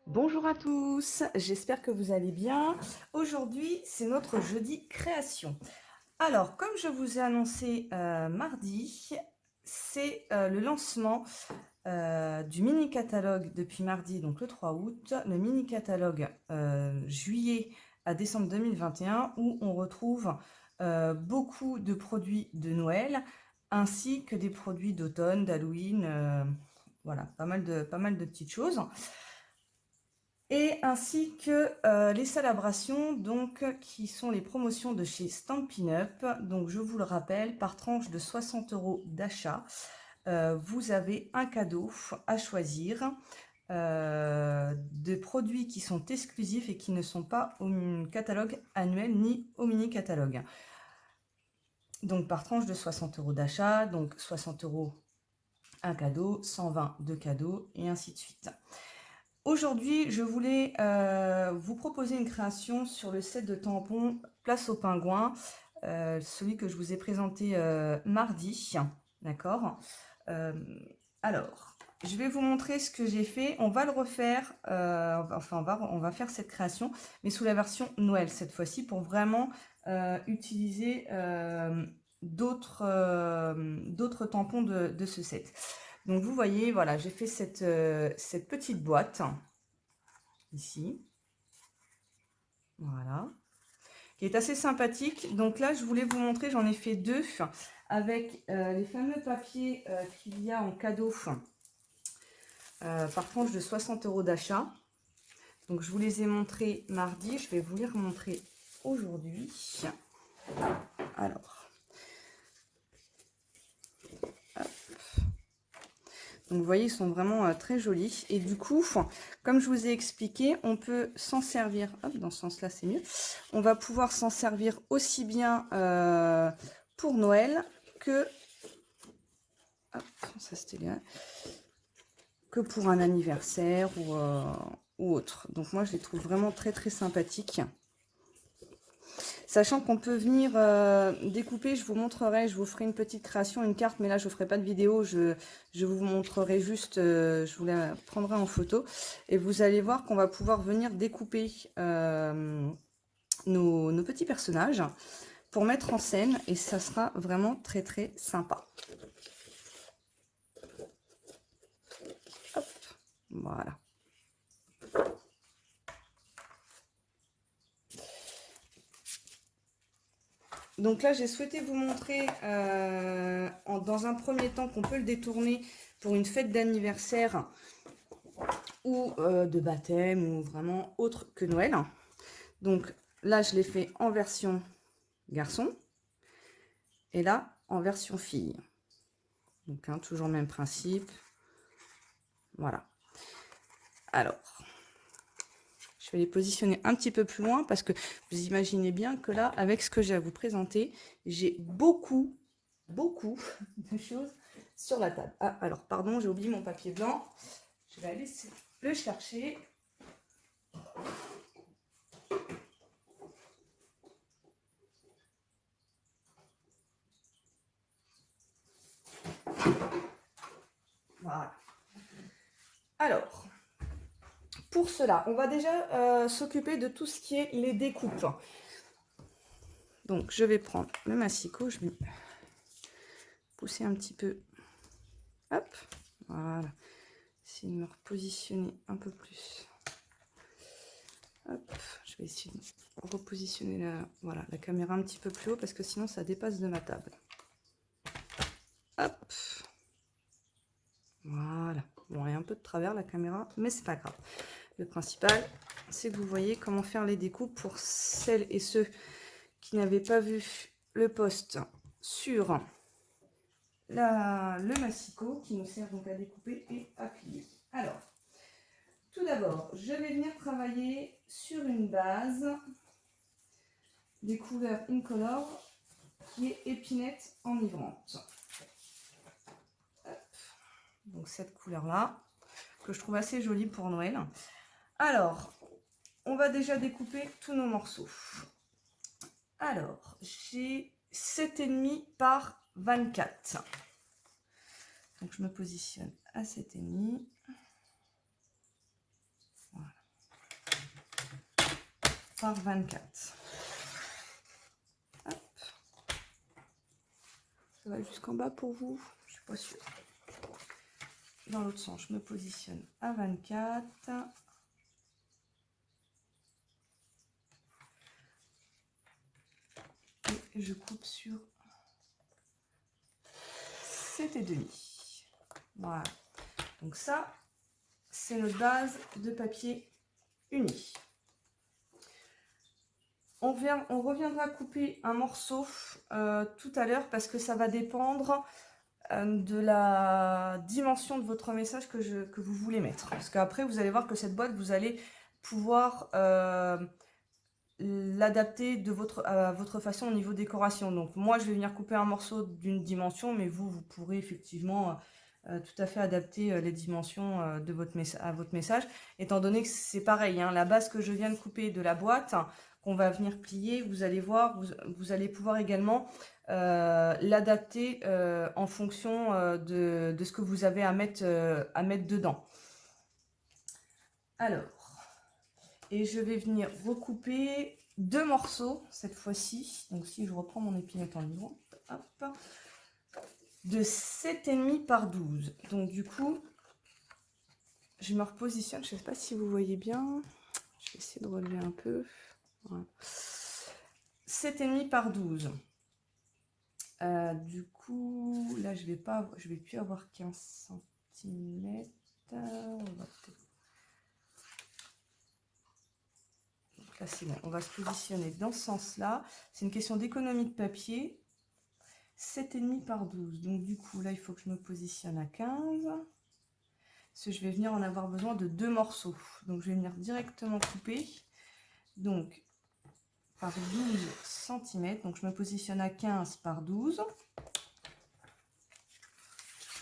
Bonjour à tous, j'espère que vous allez bien. Aujourd'hui, c'est notre jeudi création. Alors, comme je vous ai annoncé mardi, c'est le lancement du mini-catalogue depuis mardi, donc le 3 août, le mini-catalogue juillet à décembre 2021, où on retrouve beaucoup de produits de Noël, ainsi que des produits d'automne, d'Halloween, voilà, pas mal de petites choses. Et ainsi que les célébrations, donc, qui sont les promotions de chez Stampin' Up. Donc, je vous le rappelle, par tranche de 60 € d'achat, vous avez un cadeau à choisir de produits qui sont exclusifs et qui ne sont pas au catalogue annuel ni au mini-catalogue. Donc, par tranche de 60 € d'achat, donc 60 € un cadeau, 120 deux cadeaux, et ainsi de suite. Aujourd'hui, je voulais vous proposer une création sur le set de tampons Place aux Pingouins, celui que je vous ai présenté mardi, d'accord. Alors, je vais vous montrer ce que j'ai fait. On va le refaire, enfin on va faire cette création, mais sous la version Noël cette fois-ci, pour vraiment utiliser d'autres tampons de ce set. Donc vous voyez, voilà, j'ai fait cette petite boîte ici, voilà, qui est assez sympathique. Donc là, je voulais vous montrer, j'en ai fait deux avec les fameux papiers qu'il y a en cadeau par tranche de 60 € d'achat. Donc je vous les ai montrés mardi, je vais vous les remontrer aujourd'hui. Alors, donc vous voyez, ils sont vraiment très jolis. Et du coup, comme je vous ai expliqué, on peut s'en servir, hop, dans ce sens-là c'est mieux, on va pouvoir s'en servir aussi bien pour Noël que, hop, ça c'était là, que pour un anniversaire ou autre. Donc moi je les trouve vraiment très très sympathiques. Sachant qu'on peut venir découper, je vous montrerai, je vous ferai une petite création, une carte, mais là je ne ferai pas de vidéo, je vous montrerai juste, je vous la prendrai en photo. Et vous allez voir qu'on va pouvoir venir découper nos petits personnages pour mettre en scène, et ça sera vraiment très très sympa. Hop, voilà. Donc là, j'ai souhaité vous montrer dans un premier temps qu'on peut le détourner pour une fête d'anniversaire ou de baptême ou vraiment autre que Noël. Donc là, je l'ai fait en version garçon et là, en version fille. Donc hein, toujours le même principe. Voilà. Alors, je vais les positionner un petit peu plus loin parce que vous imaginez bien que là, avec ce que j'ai à vous présenter, j'ai beaucoup de choses sur la table. Ah, alors, pardon, j'ai oublié mon papier blanc. Je vais aller le chercher. Voilà. Alors, pour cela, on va déjà s'occuper de tout ce qui est les découpes. Donc, je vais prendre le massicot, je vais pousser un petit peu. Hop, voilà. Essayer de me repositionner un peu plus. Hop, je vais essayer de repositionner la caméra un petit peu plus haut parce que sinon ça dépasse de ma table. Hop, voilà. Bon, elle est un peu de travers la caméra, mais c'est pas grave. Le principal, c'est que vous voyez comment faire les découpes pour celles et ceux qui n'avaient pas vu le post sur le massicot qui nous sert donc à découper et à plier. Alors, tout d'abord, je vais venir travailler sur une base des couleurs Incolor qui est épinette enivrante. Donc cette couleur-là, que je trouve assez jolie pour Noël. Alors, on va déjà découper tous nos morceaux. Alors, j'ai 7,5 par 24. Donc je me positionne à 7,5. Voilà. par 24. Hop. Ça va jusqu'en bas pour vous? Je suis pas sûre. Dans l'autre sens, je me positionne à 24. Et je coupe sur 7,5. Voilà. Donc ça, c'est notre base de papier uni. On reviendra couper un morceau tout à l'heure parce que ça va dépendre de la dimension de votre message que vous voulez mettre. Parce qu'après, vous allez voir que cette boîte, vous allez pouvoir l'adapter à votre façon au niveau décoration. Donc moi, je vais venir couper un morceau d'une dimension, mais vous pourrez effectivement tout à fait adapter les dimensions à votre message, étant donné que c'est pareil, hein, la base que je viens de couper de la boîte, qu'on va venir plier, vous allez voir, vous allez pouvoir également l'adapter en fonction de ce que vous avez à mettre dedans. Alors, et je vais venir recouper 2 morceaux cette fois-ci. Donc si je reprends mon épinette en livre, hop, de 7,5 par 12. Donc du coup, je me repositionne. Je ne sais pas si vous voyez bien. Je vais essayer de relever un peu. Voilà. 7,5 par 12. Du coup, là, je vais plus avoir 15 cm. On va peut-être... Donc là, c'est bon. On va se positionner dans ce sens-là. C'est une question d'économie de papier. 7,5 par 12. Donc du coup, là, il faut que je me positionne à 15. Parce que je vais venir en avoir besoin de 2 morceaux. Donc je vais venir directement couper. Donc par 12 cm. Donc je me positionne à 15 par 12.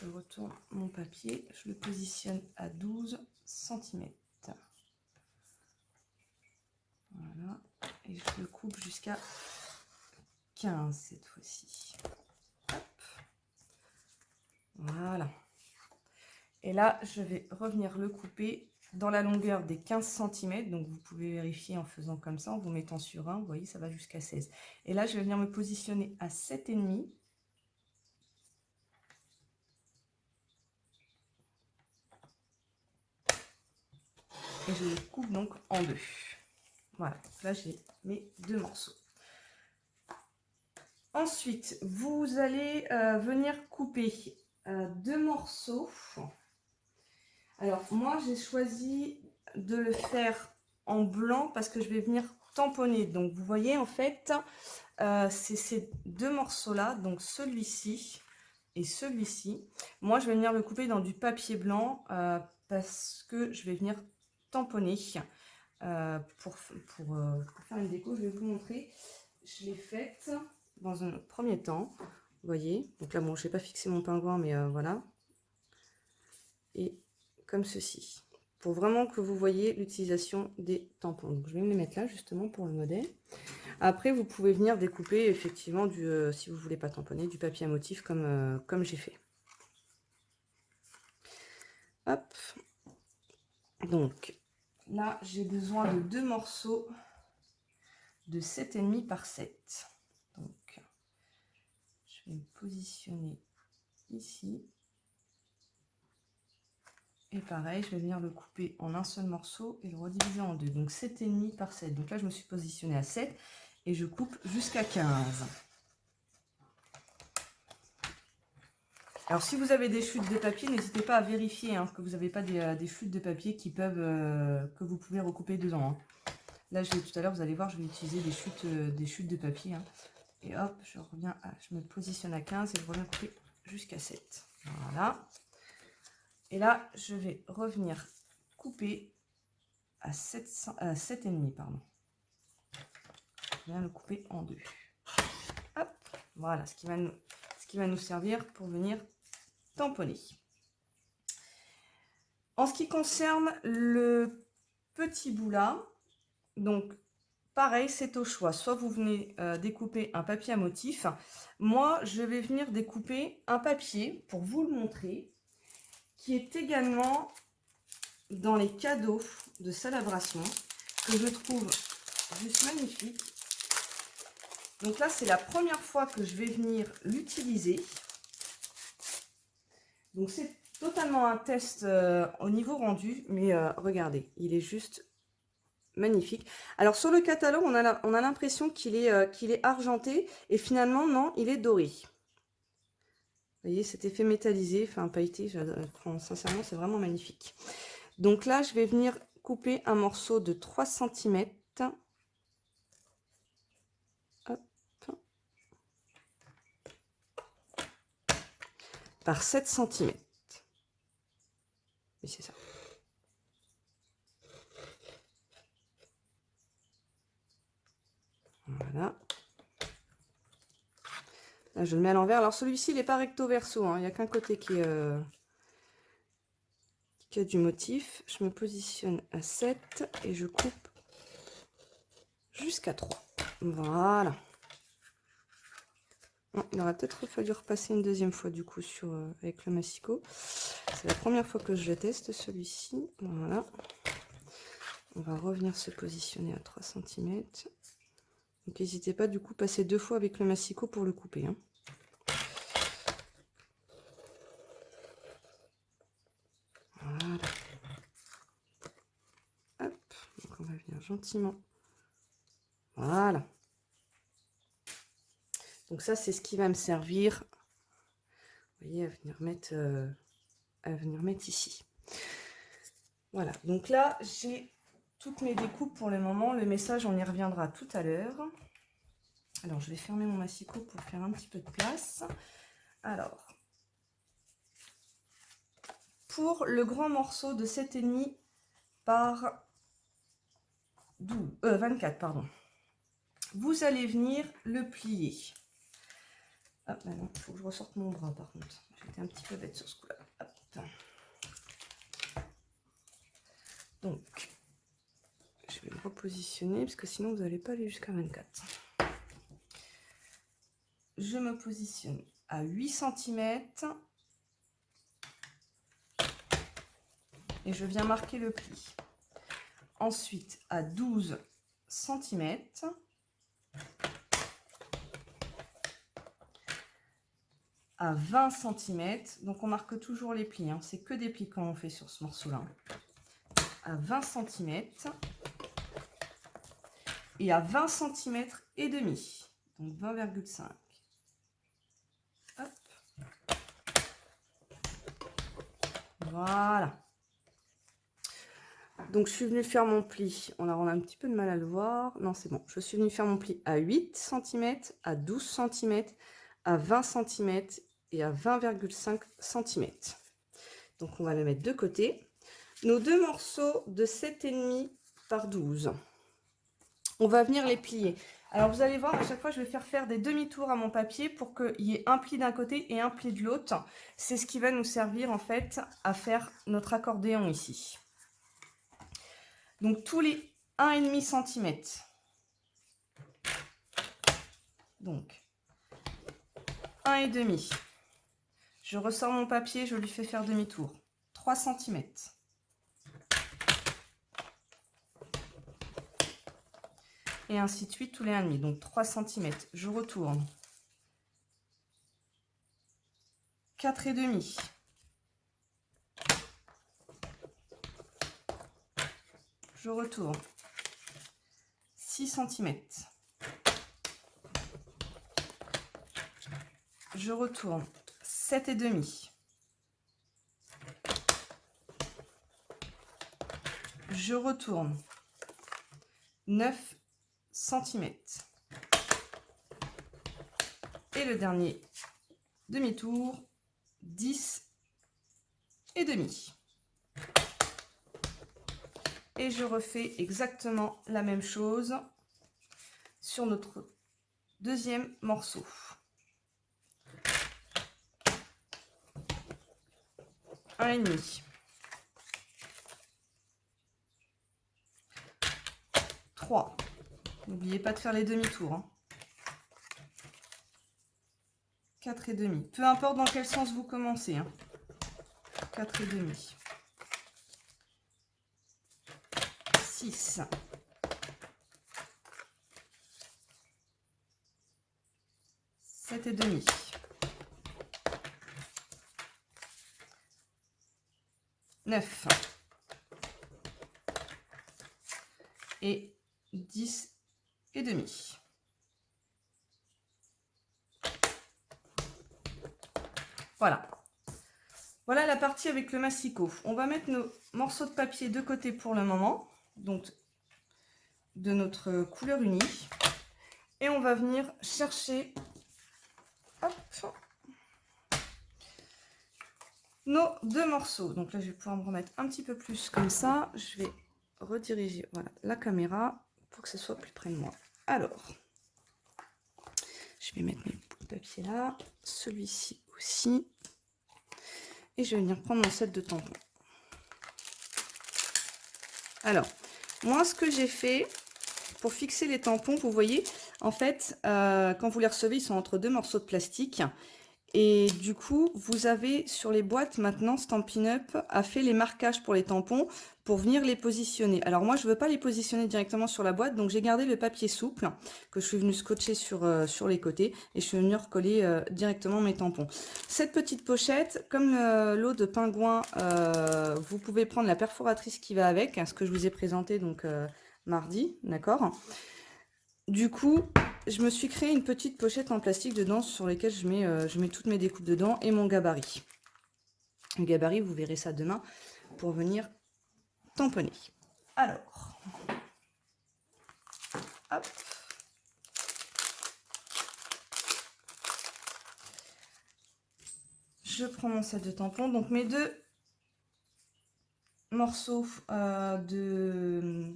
Je retourne mon papier. Je le positionne à 12 cm. Voilà. Et je le coupe jusqu'à 15 cette fois-ci. Voilà. Et là, je vais revenir le couper dans la longueur des 15 cm. Donc, vous pouvez vérifier en faisant comme ça, en vous mettant sur 1. Vous voyez, ça va jusqu'à 16. Et là, je vais venir me positionner à 7,5. Et je le coupe donc en 2. Voilà. Là, j'ai mes 2 morceaux. Ensuite, vous allez venir couper 2 morceaux. Alors, moi, j'ai choisi de le faire en blanc parce que je vais venir tamponner. Donc, vous voyez, en fait, c'est ces 2 morceaux-là, donc celui-ci et celui-ci. Moi, je vais venir le couper dans du papier blanc parce que je vais venir tamponner pour faire une déco. Je vais vous montrer. Je l'ai faite dans un premier temps. Vous voyez, donc là, bon, je n'ai pas fixé mon pingouin, mais voilà. Et comme ceci, pour vraiment que vous voyez l'utilisation des tampons. Donc, je vais me les mettre là justement pour le modèle. Après, vous pouvez venir découper effectivement si vous ne voulez pas tamponner, du papier à motif comme j'ai fait. Hop. Donc là, j'ai besoin de 2 morceaux de 7,5 par 7. Donc, je vais me positionner ici. Et pareil, je vais venir le couper en un seul morceau et le rediviser en 2. Donc 7,5 par 7. Donc là, je me suis positionnée à 7 et je coupe jusqu'à 15. Alors, si vous avez des chutes de papier, n'hésitez pas à vérifier que vous n'avez pas des chutes de papier que vous pouvez recouper dedans. Là, tout à l'heure, vous allez voir, je vais utiliser des chutes de papier. Et hop, je me positionne à 15 et je reviens couper jusqu'à 7. Voilà. Et là, je vais revenir couper à 7,5, pardon. Je viens le couper en 2. Hop, voilà, ce qui va nous servir pour venir tamponner. En ce qui concerne le petit bout là, donc pareil, c'est au choix. Soit vous venez découper un papier à motif. Moi, je vais venir découper un papier pour vous le montrer, qui est également dans les cadeaux de Salabration, que je trouve juste magnifique. Donc là, c'est la première fois que je vais venir l'utiliser. Donc c'est totalement un test au niveau rendu, mais regardez, il est juste magnifique. Alors sur le catalogue, on a l'impression qu'il est argenté, et finalement non, il est doré. Vous voyez cet effet métallisé, enfin pailleté, sincèrement c'est vraiment magnifique. Donc là, je vais venir couper un morceau de 3 cm. Hop. Par 7 cm. Oui, c'est ça. Voilà. Là, je le mets à l'envers. Alors celui-ci, il n'est pas recto verso, hein. Il n'y a qu'un côté qui a du motif. Je me positionne à 7 et je coupe jusqu'à 3. Voilà. Bon, il aurait peut-être fallu repasser une deuxième fois du coup avec le massicot. C'est la première fois que je le teste celui-ci. Voilà. On va revenir se positionner à 3 cm. Donc n'hésitez pas du coup passer 2 fois avec le massicot pour le couper, hein. Voilà. Hop. Donc on va venir gentiment. Voilà. Donc ça, c'est ce qui va me servir, vous voyez, à venir mettre ici. Voilà. Donc là, j'ai toutes mes découpes pour le moment. Le message, on y reviendra tout à l'heure. Alors, je vais fermer mon massicot pour faire un petit peu de place. Alors, pour le grand morceau de 7,5 par 24, pardon, vous allez venir le plier. Ah, maintenant, il faut que je ressorte mon bras, par contre. J'étais un petit peu bête sur ce coup-là. Donc, je vais me repositionner, parce que sinon, vous n'allez pas aller jusqu'à 24. Je me positionne à 8 cm. Et je viens marquer le pli. Ensuite, à 12 cm. À 20 cm. Donc, on marque toujours les plis, hein. C'est que des plis quand on fait sur ce morceau-là. À 20 cm. Et à 20 cm et demi. Donc, 20,5. Hop. Voilà. Donc, je suis venue faire mon pli. On a un petit peu de mal à le voir. Non, c'est bon. Je suis venue faire mon pli à 8 cm, à 12 cm, à 20 cm et à 20,5 cm. Donc, on va le mettre de côté. Nos deux morceaux de 7,5 par 12. On va venir les plier. Alors, vous allez voir, à chaque fois, je vais faire des demi-tours à mon papier pour qu'il y ait un pli d'un côté et un pli de l'autre. C'est ce qui va nous servir, en fait, à faire notre accordéon ici. Donc, tous les 1,5 cm. Donc, 1,5. Je ressors mon papier, je lui fais faire demi-tour. 3 cm. Et ainsi de suite, tous les 1,5. Donc, 3 cm. Je retourne. 4,5. Je retourne. 6 cm. Je retourne. 7,5. Je retourne. 9 cm. Et le dernier demi-tour, 10,5. Et je refais exactement la même chose sur notre deuxième morceau. Un et demi. 3. N'oubliez pas de faire les demi-tours, hein. 4,5. Peu importe dans quel sens vous commencez, hein. 4,5. 6. 7,5. 9. Et 10,5. Voilà. Voilà la partie avec le massicot. On va mettre nos morceaux de papier de côté pour le moment. Donc, de notre couleur unie. Et on va venir chercher hop, nos 2 morceaux. Donc là, je vais pouvoir me remettre un petit peu plus comme ça. Je vais rediriger voilà, la caméra pour que ce soit plus près de moi. Alors, je vais mettre mes bouts de papier là, celui-ci aussi. Et je vais venir prendre mon set de tampons. Alors, moi, ce que j'ai fait pour fixer les tampons, vous voyez, en fait, quand vous les recevez, ils sont entre 2 morceaux de plastique. Et du coup, vous avez sur les boîtes maintenant, Stampin' Up a fait les marquages pour les tampons pour venir les positionner. Alors moi, je ne veux pas les positionner directement sur la boîte, donc j'ai gardé le papier souple que je suis venue scotcher sur les côtés et je suis venue recoller directement mes tampons. Cette petite pochette, comme l'eau de pingouin, vous pouvez prendre la perforatrice qui va avec, ce que je vous ai présenté donc mardi, d'accord ? Du coup, je me suis créé une petite pochette en plastique dedans sur lesquelles je mets toutes mes découpes dedans et mon gabarit. Le gabarit, vous verrez ça demain pour venir tamponner. Alors, hop. Je prends mon set de tampons. Donc mes 2 morceaux de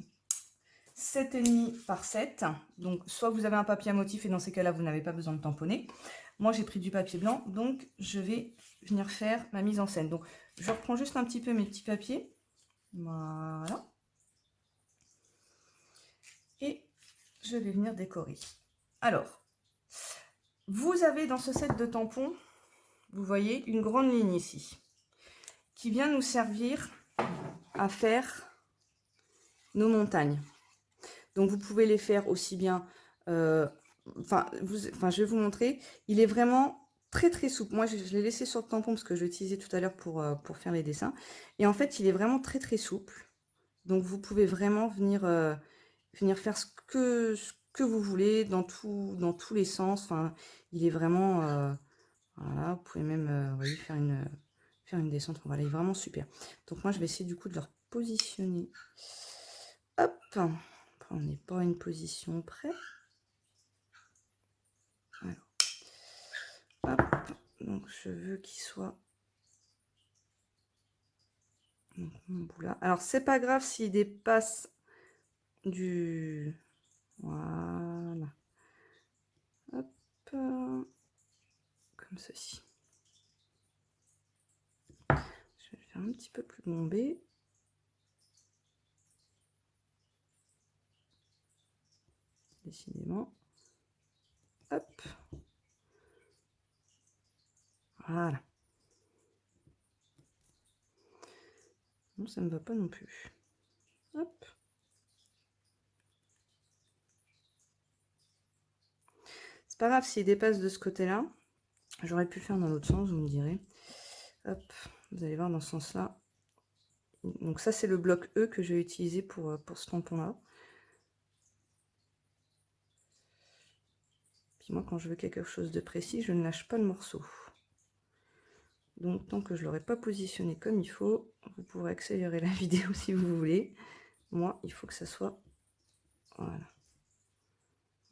7,5 par 7. Donc soit vous avez un papier à motif et dans ces cas-là, vous n'avez pas besoin de tamponner. Moi, j'ai pris du papier blanc, donc je vais venir faire ma mise en scène. Donc je reprends juste un petit peu mes petits papiers. Voilà. Et je vais venir décorer. Alors, vous avez dans ce set de tampons, vous voyez, une grande ligne ici, qui vient nous servir à faire nos montagnes. Donc, vous pouvez les faire aussi bien... je vais vous montrer. Il est vraiment très, très souple. Moi, je l'ai laissé sur le tampon parce que je l'ai utilisé tout à l'heure pour faire les dessins. Et en fait, il est vraiment très, très souple. Donc, vous pouvez vraiment venir faire ce que vous voulez dans tous les sens. Enfin, il est vraiment... voilà, vous pouvez même voyez, faire une descente. Voilà, il est vraiment super. Donc, moi, je vais essayer du coup de le repositionner. Hop, on n'est pas à une position près. Alors, hop, donc je veux qu'il soit donc, mon bout là. Alors, c'est pas grave s'il dépasse du... Voilà. Hop, comme ceci. Je vais le faire un petit peu plus bombé. Décidément. Hop. Voilà. Non, ça ne va pas non plus. Hop. C'est pas grave s'il dépasse de ce côté-là. J'aurais pu le faire dans l'autre sens, vous me direz. Hop. Vous allez voir dans ce sens-là. Donc ça, c'est le bloc E que je vais utiliser pour ce tampon-là. Puis moi, quand je veux quelque chose de précis, je ne lâche pas le morceau. Donc, tant que je ne l'aurai pas positionné comme il faut, vous pourrez accélérer la vidéo si vous voulez. Moi, il faut que ça soit... Voilà.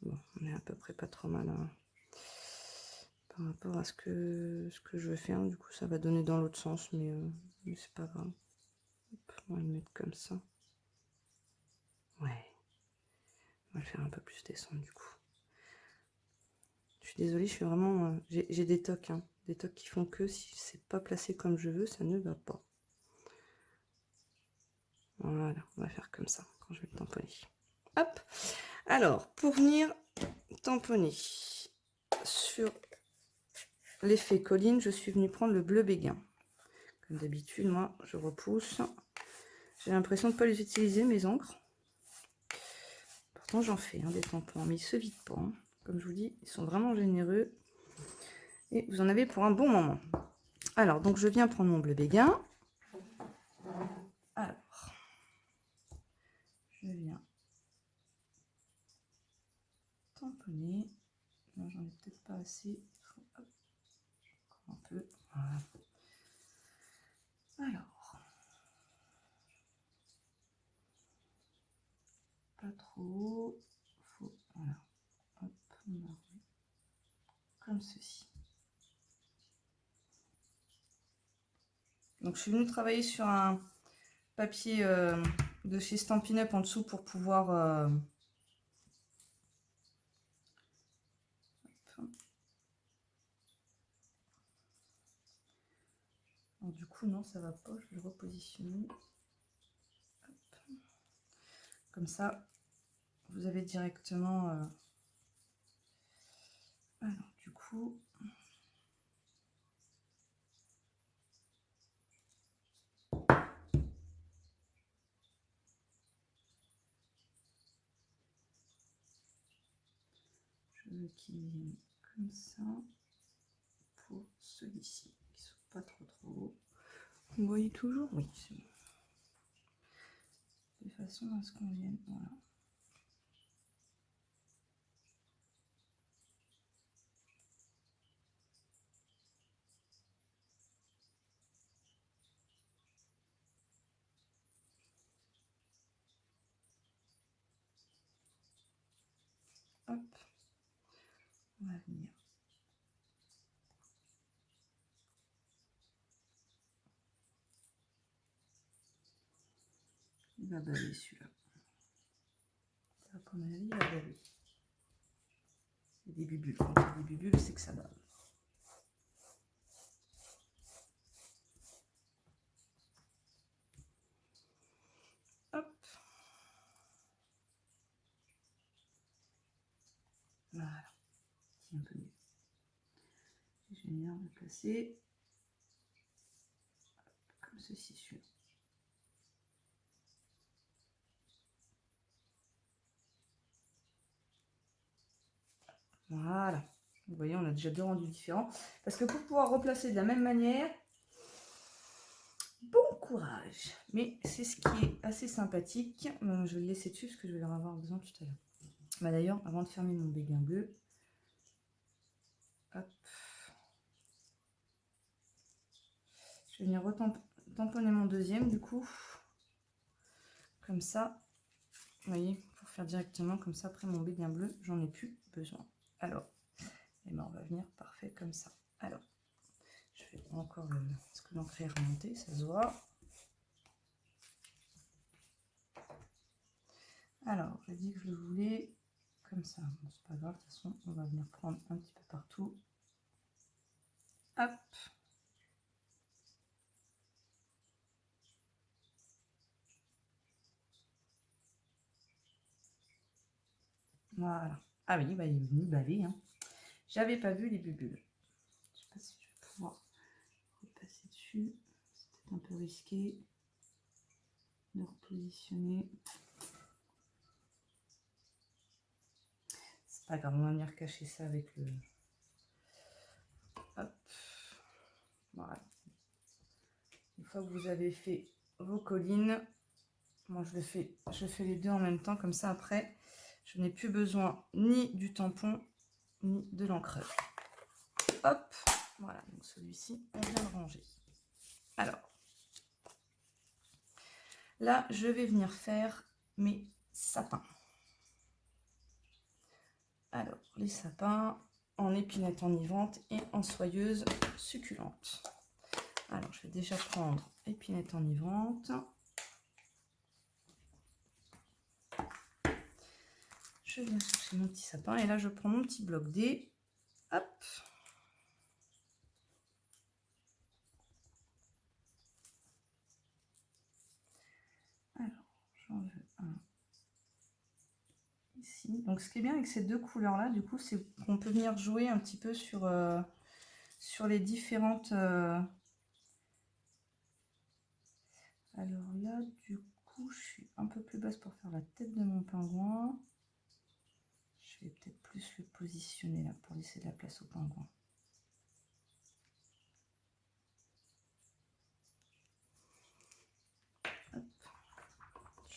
Bon, on est à peu près pas trop mal hein, par rapport à ce que je veux faire. Du coup, ça va donner dans l'autre sens, mais c'est pas grave. Hop, on va le mettre comme ça. Ouais. On va le faire un peu plus descendre du coup. Je suis désolée, je suis vraiment... j'ai des tocs, hein. Des tocs qui font que si c'est pas placé comme je veux, ça ne va pas. Voilà, on va faire comme ça quand je vais le tamponner. Hop. Alors, pour venir tamponner sur l'effet colline, je suis venue prendre le bleu béguin. Comme d'habitude, moi, je repousse. J'ai l'impression de ne pas les utiliser, mes encres. Pourtant, j'en fais hein, des tampons, mais ils se vident pas. Hein. Comme je vous dis, ils sont vraiment généreux. et vous en avez pour un bon moment. Alors, donc je viens prendre mon bleu béguin. Alors, je viens tamponner. Non, j'en ai peut-être pas assez. Hop, encore un peu. Voilà. Alors, pas trop. Faut, voilà. Hop, comme ceci. Donc, je suis venue travailler sur un papier de chez Stampin' Up en dessous pour pouvoir... Donc, du coup, non, ça va pas. Je vais le repositionner. Hop. Comme ça, vous avez directement... Alors, du coup... Je veux qu'il vienne comme ça pour celui-ci, qui ne sont pas trop hauts. Vous voyez toujours? Oui, c'est bon. De façon à ce qu'on vienne, voilà. Hop, on va venir. Il va baver celui-là. À mon avis, il va baver. Il y a des bulles. Quand il y a des bulles, c'est que ça bave. Hop. Voilà. C'est un peu mieux. Je vais venir le placer comme ceci, celui-là. Voilà. Vous voyez, on a déjà deux rendus différents. Parce que pour pouvoir replacer de la même manière, bon courage. Mais c'est ce qui est assez sympathique. Je vais le laisser dessus parce que je vais en avoir besoin tout à l'heure. Bah d'ailleurs, avant de fermer mon béguin bleu, hop, je vais venir tamponner mon deuxième du coup. Comme ça, vous voyez, pour faire directement comme ça, après mon béguin bleu, j'en ai plus besoin. Alors, et ben on va venir parfait comme ça. Alors, je fais encore le... Parce que l'encre est remontée, ça se voit. Alors, j'ai dit que je le voulais comme ça. Bon, c'est pas grave, de toute façon, on va venir prendre un petit peu partout. Hop. Voilà. Ah oui, bah, il est venu baver. Hein. J'avais pas vu les bulles. Je sais pas si je vais pouvoir repasser dessus. C'est peut-être un peu risqué de repositionner. C'est pas grave, on va venir cacher ça avec le... Hop. Voilà. Une fois que vous avez fait vos collines, moi je fais les deux en même temps, comme ça après, je n'ai plus besoin ni du tampon, ni de l'encreur. Hop, voilà, donc celui-ci, on vient le ranger. Alors, là, je vais venir faire mes sapins. Alors, les sapins en épinette enivrante et en soyeuse succulente. Alors, je vais déjà prendre épinette enivrante. Je viens chercher mon petit sapin et là, je prends mon petit bloc D. Hop. Alors, j'en veux un ici. Donc, ce qui est bien avec ces deux couleurs-là, du coup, c'est qu'on peut venir jouer un petit peu sur les différentes... Alors là, du coup, je suis un peu plus basse pour faire la tête de mon pingouin. Je vais peut-être plus le positionner là pour laisser de la place au pingouin.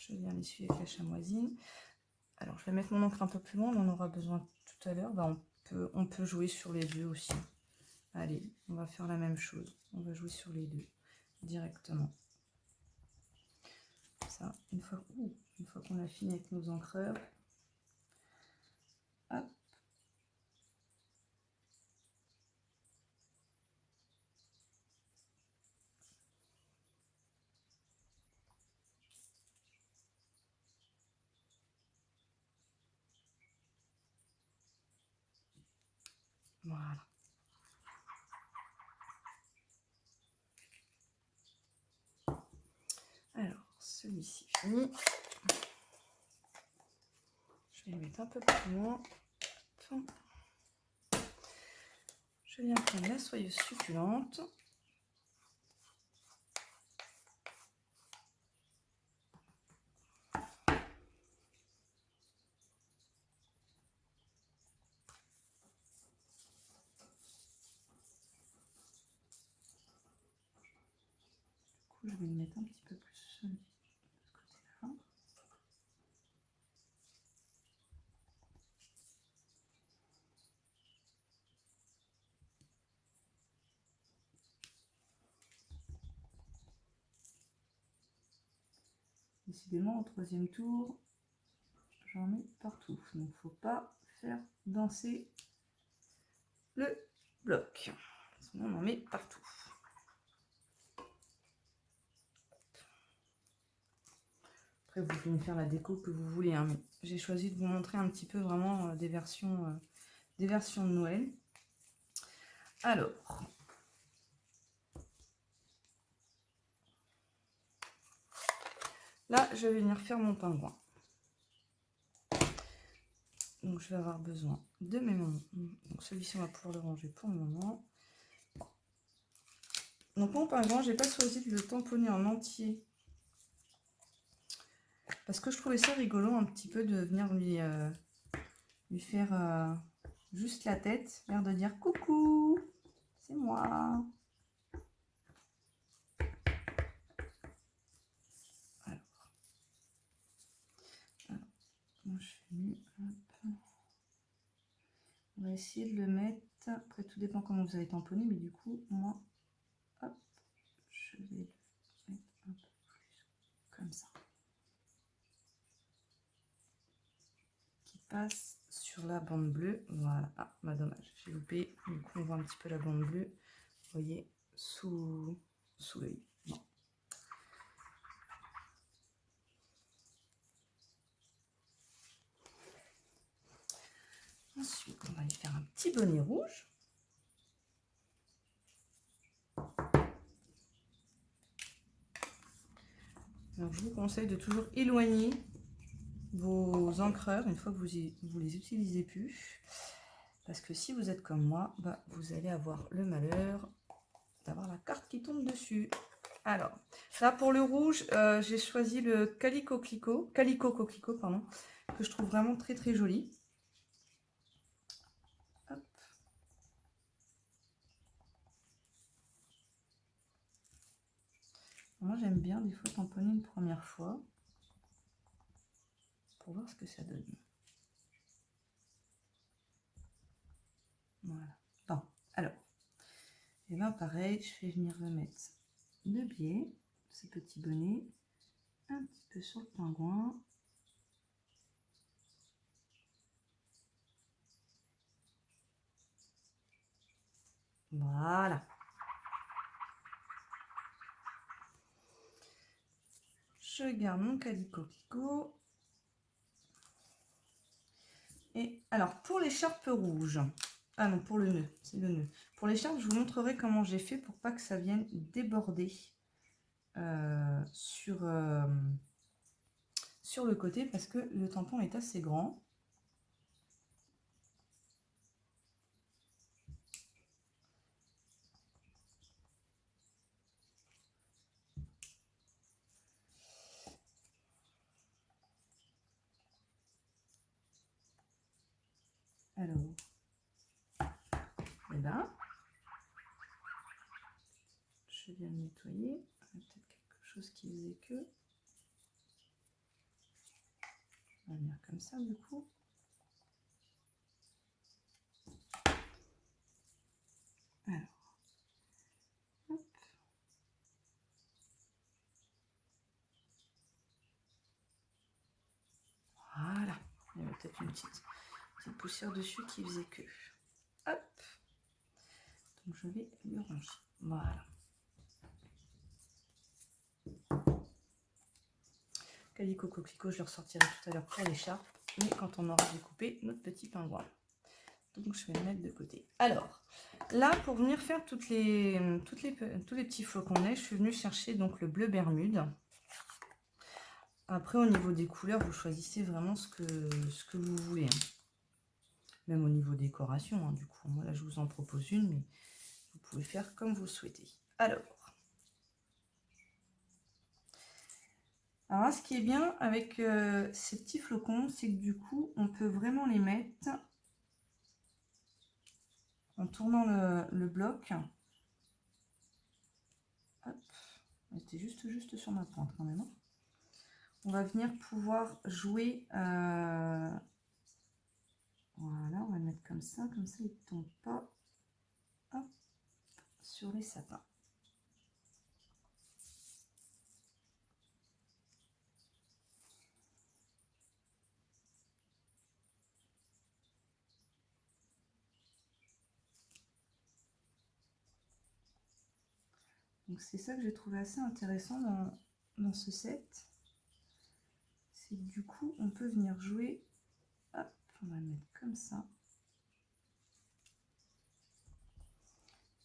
Je viens l'essuyer avec la chamoisine. Alors, je vais mettre mon encre un peu plus loin, on en aura besoin tout à l'heure. Bah, on peut jouer sur les deux aussi. Allez, on va faire la même chose. On va jouer sur les deux directement. Ça, une fois qu'on a fini avec nos encreurs, hop. Voilà. Alors, celui-ci fini. Je vais le mettre un peu plus loin. Je viens prendre la soyeuse succulente. Du coup, je vais le mettre un petit peu plus de ce côté-là. Décidément, au troisième tour, j'en mets partout. Donc, il ne faut pas faire danser le bloc. Sinon, on en met partout. Après, vous pouvez faire la déco que vous voulez. Hein, mais j'ai choisi de vous montrer un petit peu vraiment des versions de Noël. Alors, là, je vais venir faire mon pingouin. Donc, je vais avoir besoin de mes moments. Donc, celui-ci, on va pouvoir le ranger pour le moment. Donc, mon pingouin, j'ai pas choisi de le tamponner en entier. Parce que je trouvais ça rigolo un petit peu de venir lui faire juste la tête. L'air de dire coucou, c'est moi. Alors moi, je fais mieux. On va essayer de le mettre. Après, tout dépend comment vous avez tamponné, mais du coup, moi, hop, je vais le mettre un peu plus comme ça. Qui passe sur la bande bleue. Voilà. Ah, bah dommage, j'ai loupé. Du coup, on voit un petit peu la bande bleue. Vous voyez, sous l'œil. Bon. Ensuite, on va lui faire un petit bonnet rouge. Alors, je vous conseille de toujours éloigner vos encreurs une fois que vous les utilisez plus. Parce que si vous êtes comme moi, bah, vous allez avoir le malheur d'avoir la carte qui tombe dessus. Alors, là pour le rouge, j'ai choisi le Calico Coquelicot, pardon, que je trouve vraiment très très joli. Hop. Moi j'aime bien des fois tamponner une première fois pour voir ce que ça donne. Voilà. Bon, alors, et bien pareil, je vais venir remettre de biais, ce petit bonnet, un petit peu sur le pingouin. Voilà. Je garde mon Calico Coquelicot. Et alors, pour l'écharpe rouge, ah non, pour le nœud, c'est le nœud. Pour l'écharpe, je vous montrerai comment j'ai fait pour pas que ça vienne déborder sur le côté parce que le tampon est assez grand. Alors, et là, je viens de nettoyer. Peut-être quelque chose qui faisait que... On va venir comme ça du coup. Alors, hop. Voilà. Il y avait peut-être une petite poussière dessus qui faisait que. Hop. Donc je vais le ranger. Voilà. Calico coquelicot, je le ressortirai tout à l'heure pour l'écharpe, mais quand on aura découpé notre petit pingouin. Donc je vais le mettre de côté. Alors, là, pour venir faire tous les petits flocons de neige, je suis venue chercher donc le bleu Bermude. Après, au niveau des couleurs, vous choisissez vraiment ce que vous voulez. Hein. Même au niveau décoration, hein, du coup. Moi, là, je vous en propose une, mais vous pouvez faire comme vous souhaitez. Alors, ce qui est bien avec ces petits flocons, c'est que du coup, on peut vraiment les mettre en tournant le bloc. Hop, c'était juste sur ma pointe quand même. Hein. On va venir pouvoir jouer. Voilà, on va le mettre comme ça il ne tombe pas hop, sur les sapins. Donc c'est ça que j'ai trouvé assez intéressant dans ce set. C'est que du coup, on peut venir jouer. Hop, on va le mettre comme ça.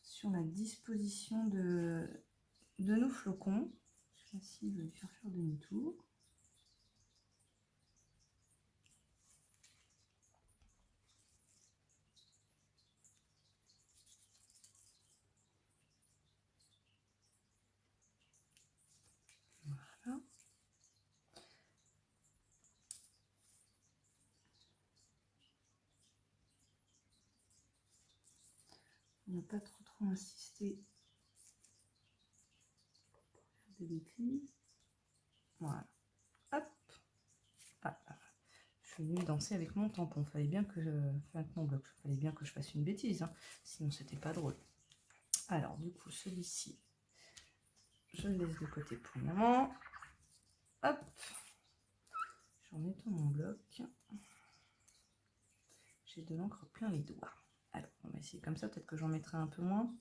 Sur la disposition de nos flocons. Je vais essayer de faire demi-tour. Voilà. On n'a pas trop insisté. Des déclins. Voilà. Hop. Ah, je suis venue danser avec mon tampon. Fallait bien que avec mon bloc. Fallait bien que je fasse une bêtise. Hein. Sinon, c'était pas drôle. Alors, du coup, celui-ci, je le laisse de côté pour le moment. Hop. J'en mets dans mon bloc. J'ai de l'encre plein les doigts. Alors, on va essayer comme ça. Peut-être que j'en mettrai un peu moins.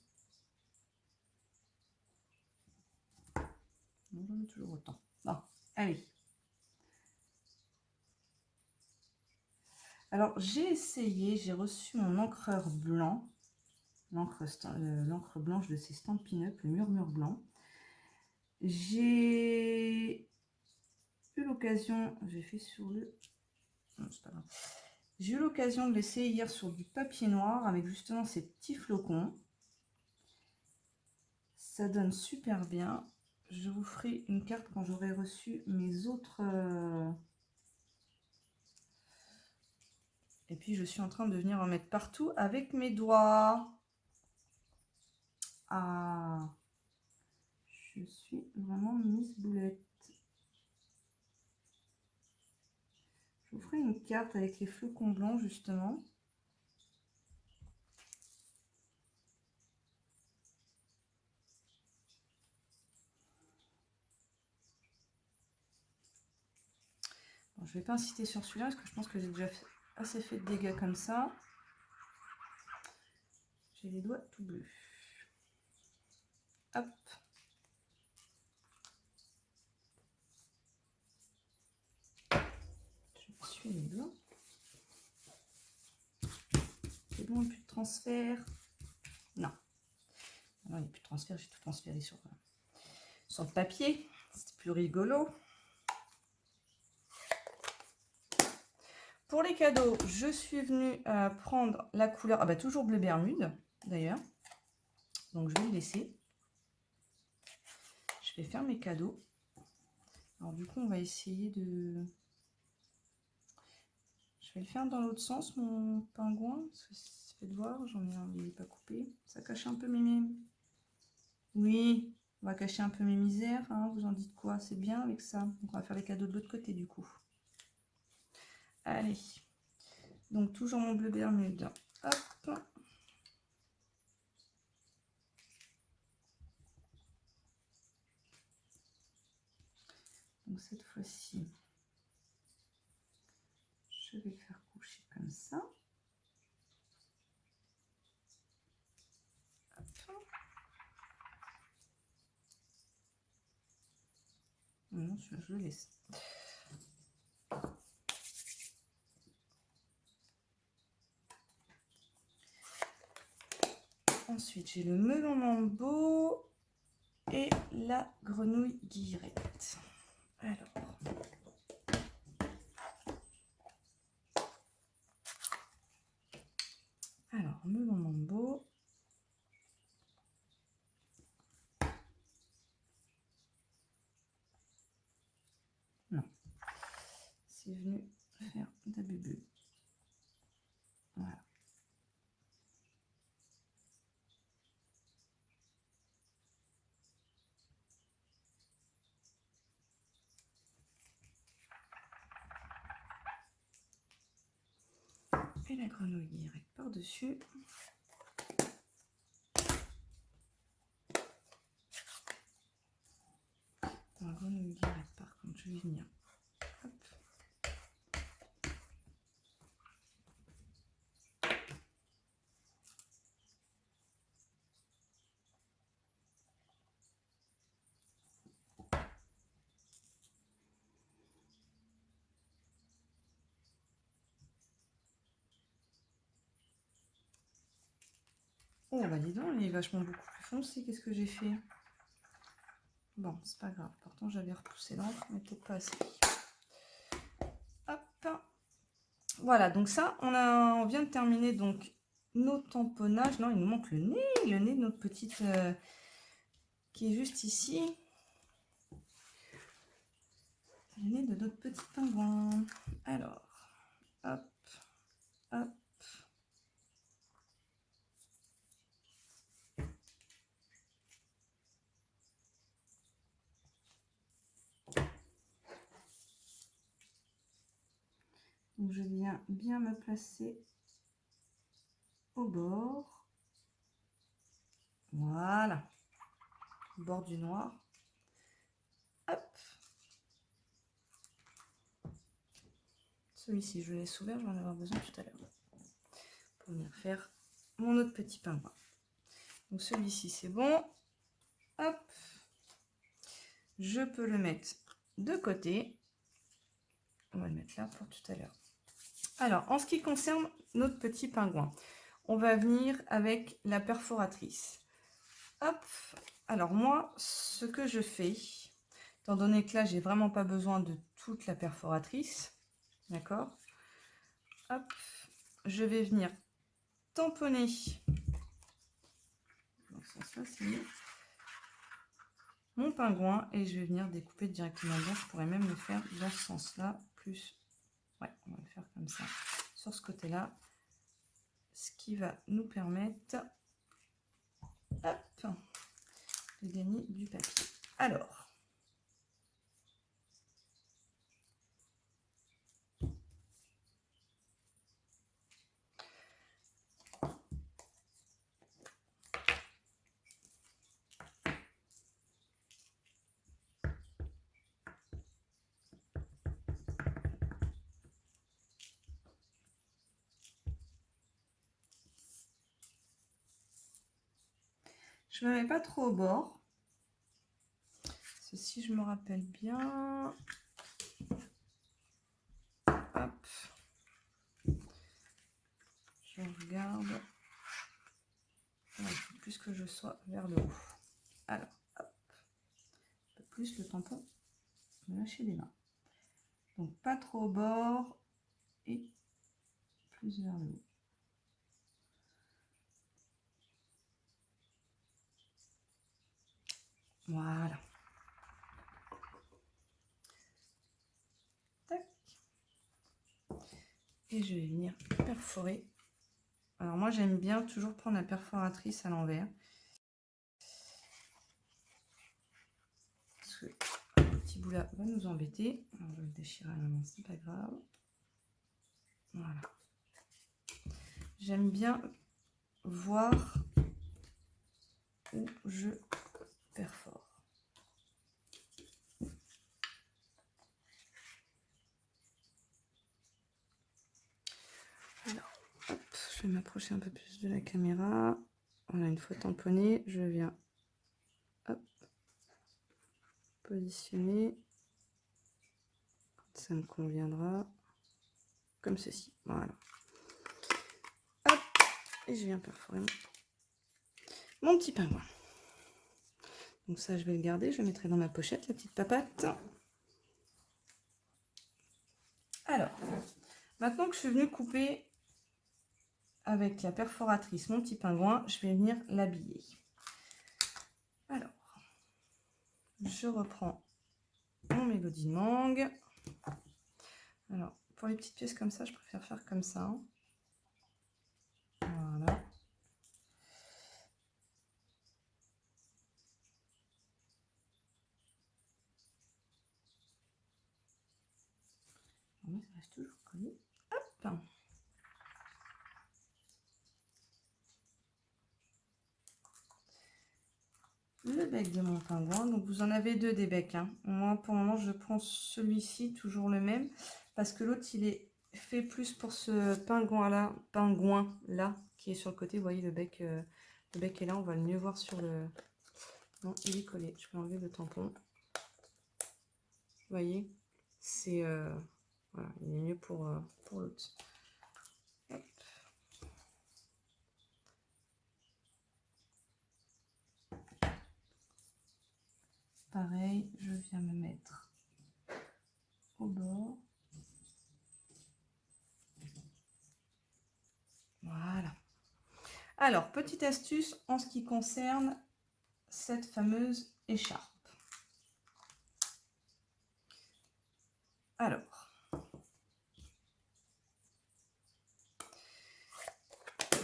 Non, j'en mets toujours autant. Bon, allez. Alors, j'ai essayé. J'ai reçu mon encreur blanc. L'encre blanche de ces Stampin' Up, le murmure blanc. J'ai eu l'occasion, j'ai fait sur le... Non, c'est pas grave. J'ai eu l'occasion de l'essayer hier sur du papier noir avec justement ces petits flocons. Ça donne super bien. Je vous ferai une carte quand j'aurai reçu mes autres... Et puis je suis en train de venir en mettre partout avec mes doigts. Ah, je suis vraiment Miss Boulette. Je vous ferai une carte avec les flocons blancs justement. Bon, je ne vais pas insister sur celui-là parce que je pense que j'ai déjà assez fait de dégâts comme ça. J'ai les doigts tout bleus. Hop. Je suis les doigts. C'est bon, plus de transfert. Non. Non, il n'y a plus de transfert, j'ai tout transféré sur le papier. C'est plus rigolo. Pour les cadeaux, je suis venue prendre la couleur, toujours bleu Bermude d'ailleurs. Donc je vais le laisser. Je vais faire mes cadeaux. Alors du coup, on va essayer de... Je vais le faire dans l'autre sens, mon pingouin, parce que ça fait de voir, j'en ai un, il n'est pas coupé. Ça cache un peu mes... Oui, on va cacher un peu mes misères, hein, vous en dites quoi? C'est bien avec ça. Donc on va faire les cadeaux de l'autre côté du coup. Allez. Donc, toujours mon bleu Bermude. Hop. Donc, cette fois-ci, je vais le faire coucher comme ça. Hop. Non, je le laisse. Ensuite, j'ai le melon mambo et la grenouille guillerette. Alors, melon mambo. Non, c'est venu faire d'abubul. Voilà. Et la grenouille guillerette par-dessus. La grenouille guillerette, par contre, je vais venir. Hop. Oh bah dis donc, il est vachement beaucoup plus foncé. Qu'est-ce que j'ai fait? Bon, c'est pas grave. Pourtant, j'avais repoussé l'encre, mais peut-être pas assez. Hop. Voilà, donc ça, on vient de terminer donc nos tamponnages. Non, il nous manque le nez de notre petite qui est juste ici. Le nez de notre petit pingouin. Alors, hop, hop. Donc, je viens bien me placer au bord. Voilà. Au bord du noir. Hop. Celui-ci, je le laisse ouvert, je vais en avoir besoin tout à l'heure. Pour venir faire mon autre petit pingouin. Donc, celui-ci, c'est bon. Hop. Je peux le mettre de côté. On va le mettre là pour tout à l'heure. Alors, en ce qui concerne notre petit pingouin, on va venir avec la perforatrice. Hop. Alors moi, ce que je fais, étant donné que là, j'ai vraiment pas besoin de toute la perforatrice, d'accord? Hop. Je vais venir tamponner. Dans ce sens-là, c'est mieux. Mon pingouin et je vais venir découper directement dedans. Je pourrais même le faire dans ce sens-là, plus. Ouais, on va le faire comme ça, sur ce côté-là. Ce qui va nous permettre hop, de gagner du papier. Alors, je ne me mets pas trop au bord. Si je me rappelle bien, hop, je regarde. Il faut plus que je sois vers le haut. Alors, hop, un peu plus le tampon, me lâcher les mains. Donc pas trop au bord et plus vers le haut. Voilà. Tac. Et je vais venir perforer. Alors moi j'aime bien toujours prendre la perforatrice à l'envers. Parce que le petit bout là va nous embêter. Alors je vais le déchirer à la main, c'est pas grave. j'aime bien voir où je perfore. Alors, hop, je vais m'approcher un peu plus de la caméra. Voilà, une fois tamponné, je viens hop, positionner quand ça me conviendra, comme ceci. Voilà. Hop, et je viens perforer mon petit pingouin. Donc ça, je vais le garder, je le mettrai dans ma pochette, la petite papate. Alors, maintenant que je suis venue couper avec la perforatrice mon petit pingouin, je vais venir l'habiller. Alors, je reprends mon mélodie de mangue. Alors, pour les petites pièces comme ça, je préfère faire comme ça. Voilà. Ça reste toujours collé. Hop. Le bec de mon pingouin. Donc, vous en avez deux des becs. Hein. Moi, pour le moment, je prends celui-ci, toujours le même. Parce que l'autre, il est fait plus pour ce pingouin-là, qui est sur le côté. Vous voyez, le bec est là. On va le mieux voir sur le... Non, il est collé. Je peux enlever le tampon. Vous voyez, c'est... voilà, il est mieux pour l'autre. Pareil, je viens me mettre au bord. Voilà. Alors, petite astuce en ce qui concerne cette fameuse écharpe. Alors,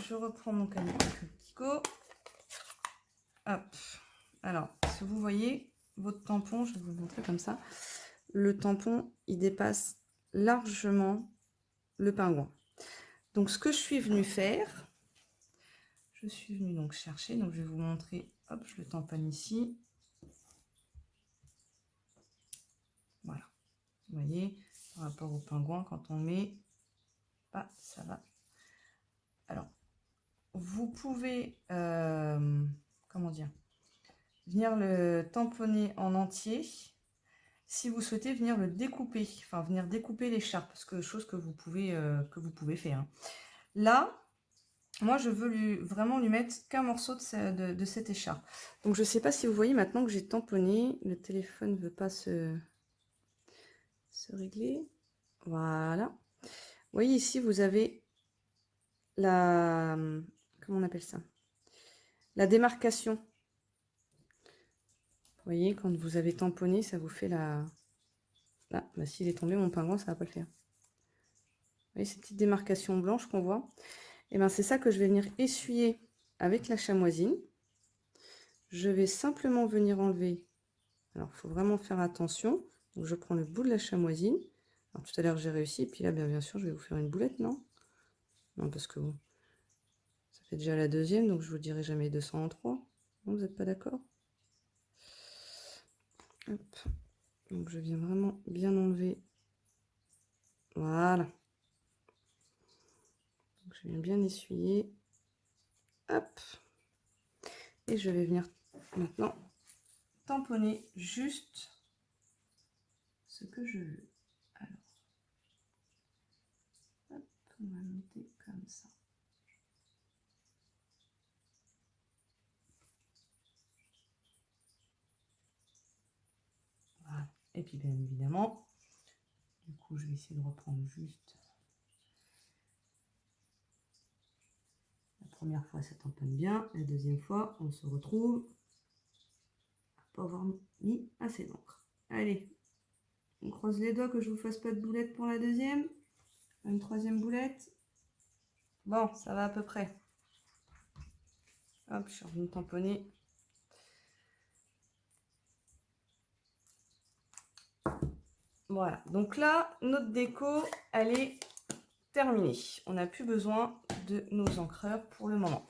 je reprends mon Kiko. Hop. Alors, si vous voyez, votre tampon, je vais vous le montrer comme ça. Le tampon, il dépasse largement le pingouin. Donc, ce que je suis venue faire, je suis venue donc chercher. Donc, je vais vous montrer. Hop, je le tamponne ici. Voilà. Vous voyez, par rapport au pingouin, quand on met, bah, ça va. Alors, vous pouvez, comment dire, venir le tamponner en entier. Si vous souhaitez venir le découper, enfin venir découper l'écharpe, parce que chose que vous pouvez faire. Hein. Là, moi je veux vraiment lui mettre qu'un morceau de cette écharpe. Donc je ne sais pas si vous voyez maintenant que j'ai tamponné, le téléphone ne veut pas se régler. Voilà. Vous voyez ici, vous avez la, comment on appelle ça? La démarcation. Vous voyez, quand vous avez tamponné, ça vous fait la... Là, bah, s'il est tombé, mon pingouin, ça ne va pas le faire. Vous voyez ces petites démarcations blanches qu'on voit? Et bien, c'est ça que je vais venir essuyer avec la chamoisine. Je vais simplement venir enlever. Alors, il faut vraiment faire attention. Donc, je prends le bout de la chamoisine. Alors, tout à l'heure, j'ai réussi. Et puis là, bien sûr, je vais vous faire une boulette, non? Non, parce que bon, ça fait déjà la deuxième, donc je vous dirai jamais 203. Non, vous n'êtes pas d'accord? Hop. Donc, je viens vraiment bien enlever. Voilà. Donc, je viens bien essuyer. Hop. Et je vais venir maintenant tamponner juste ce que je veux. Alors, hop, on va noter comme ça. Voilà. Et puis bien évidemment, du coup je vais essayer de reprendre juste. La première fois ça tamponne bien, la deuxième fois on se retrouve à pas avoir mis assez d'encre. Allez, on croise les doigts que je vous fasse pas de boulette pour la deuxième. Une troisième boulette. Bon, ça va à peu près. Hop, je suis revenue tamponner. Voilà, donc là, notre déco, elle est terminée. On n'a plus besoin de nos encreurs pour le moment.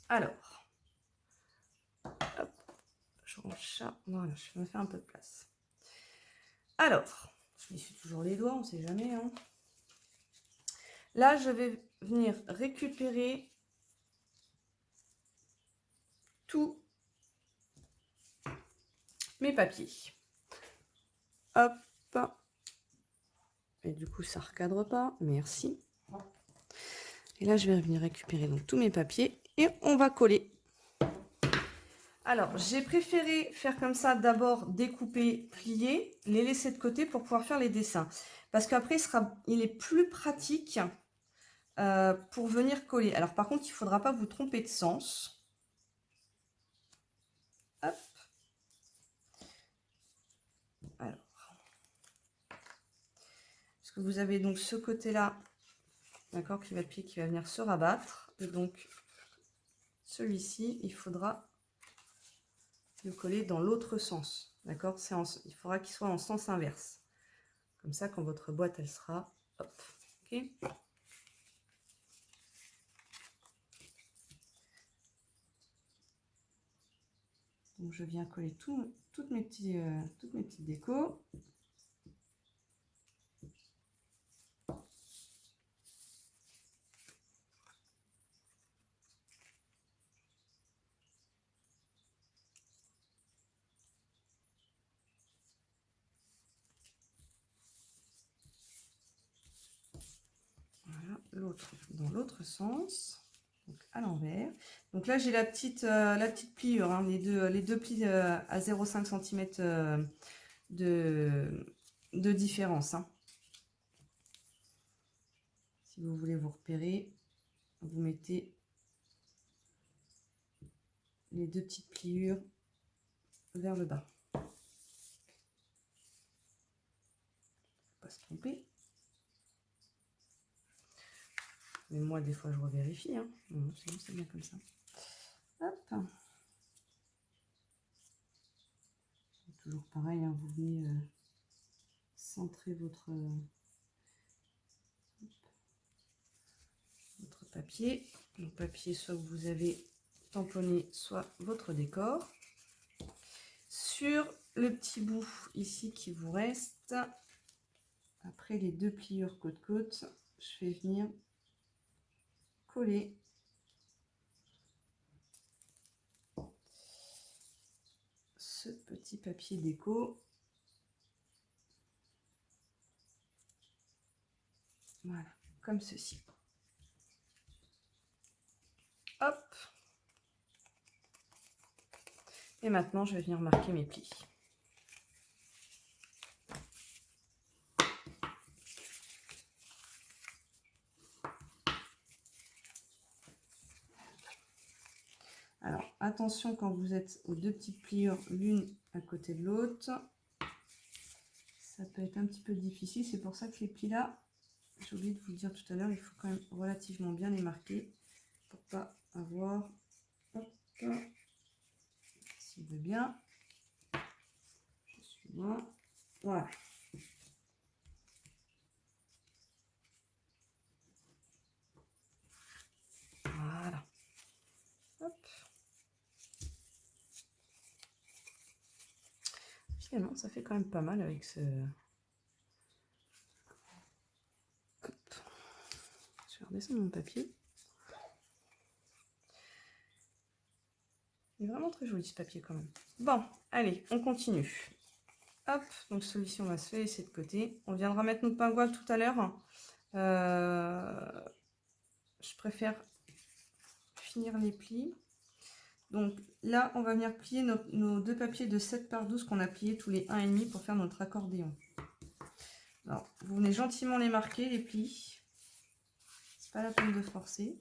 Alors, hop, je range ça. Voilà, je vais me faire un peu de place. Alors, je m'essuie toujours les doigts, on ne sait jamais. Hein. Là, je vais venir récupérer tous mes papiers. Hop. Et du coup, ça ne recadre pas. Merci. Et là, je vais venir récupérer donc tous mes papiers et on va coller. Alors, j'ai préféré faire comme ça, d'abord découper, plier, les laisser de côté pour pouvoir faire les dessins. Parce qu'après, il est plus pratique pour venir coller. Alors, par contre, il ne faudra pas vous tromper de sens. Hop. Alors. Parce que vous avez donc ce côté-là, d'accord, qui va plier, qui va venir se rabattre. Et donc, celui-ci, il faudra le coller dans l'autre sens. D'accord, il faudra qu'il soit en sens inverse. Comme ça, quand votre boîte, elle sera... Hop, ok. Donc, je viens coller toutes mes petites décos. Voilà, l'autre dans l'autre sens. Donc à l'envers. Donc là j'ai la petite pliure, hein, les deux plis à 0,5 cm de différence. Hein. Si vous voulez vous repérer, vous mettez les deux petites pliures vers le bas. Pas se tromper. Mais moi des fois je revérifie. Hein. Non, c'est bien comme ça. Hop. Toujours pareil, hein, vous venez centrer votre papier. Le papier, soit vous avez tamponné, soit votre décor. Sur le petit bout ici qui vous reste, après les deux pliures côte-côte, je vais venir coller ce petit papier déco. Voilà, comme ceci. Hop. Et maintenant, je vais venir marquer mes plis. Alors, attention quand vous êtes aux deux petites pliures, l'une à côté de l'autre. Ça peut être un petit peu difficile. C'est pour ça que les plis là, j'ai oublié de vous le dire tout à l'heure, il faut quand même relativement bien les marquer pour pas avoir... Hop, s'il veut bien. Je suis là. Voilà. Voilà. Hop. Finalement, ça fait quand même pas mal avec ce... Hop. Je vais redescendre mon papier. Il est vraiment très joli ce papier quand même. Bon, allez, on continue. Hop, donc celui-ci, on va se laisser de côté. On viendra mettre notre pingouin tout à l'heure. Je préfère finir les plis. Donc là, on va venir plier nos deux papiers de 7 par 12 qu'on a pliés tous les 1,5 pour faire notre accordéon. Alors, vous venez gentiment les marquer, les plis. C'est pas la peine de forcer.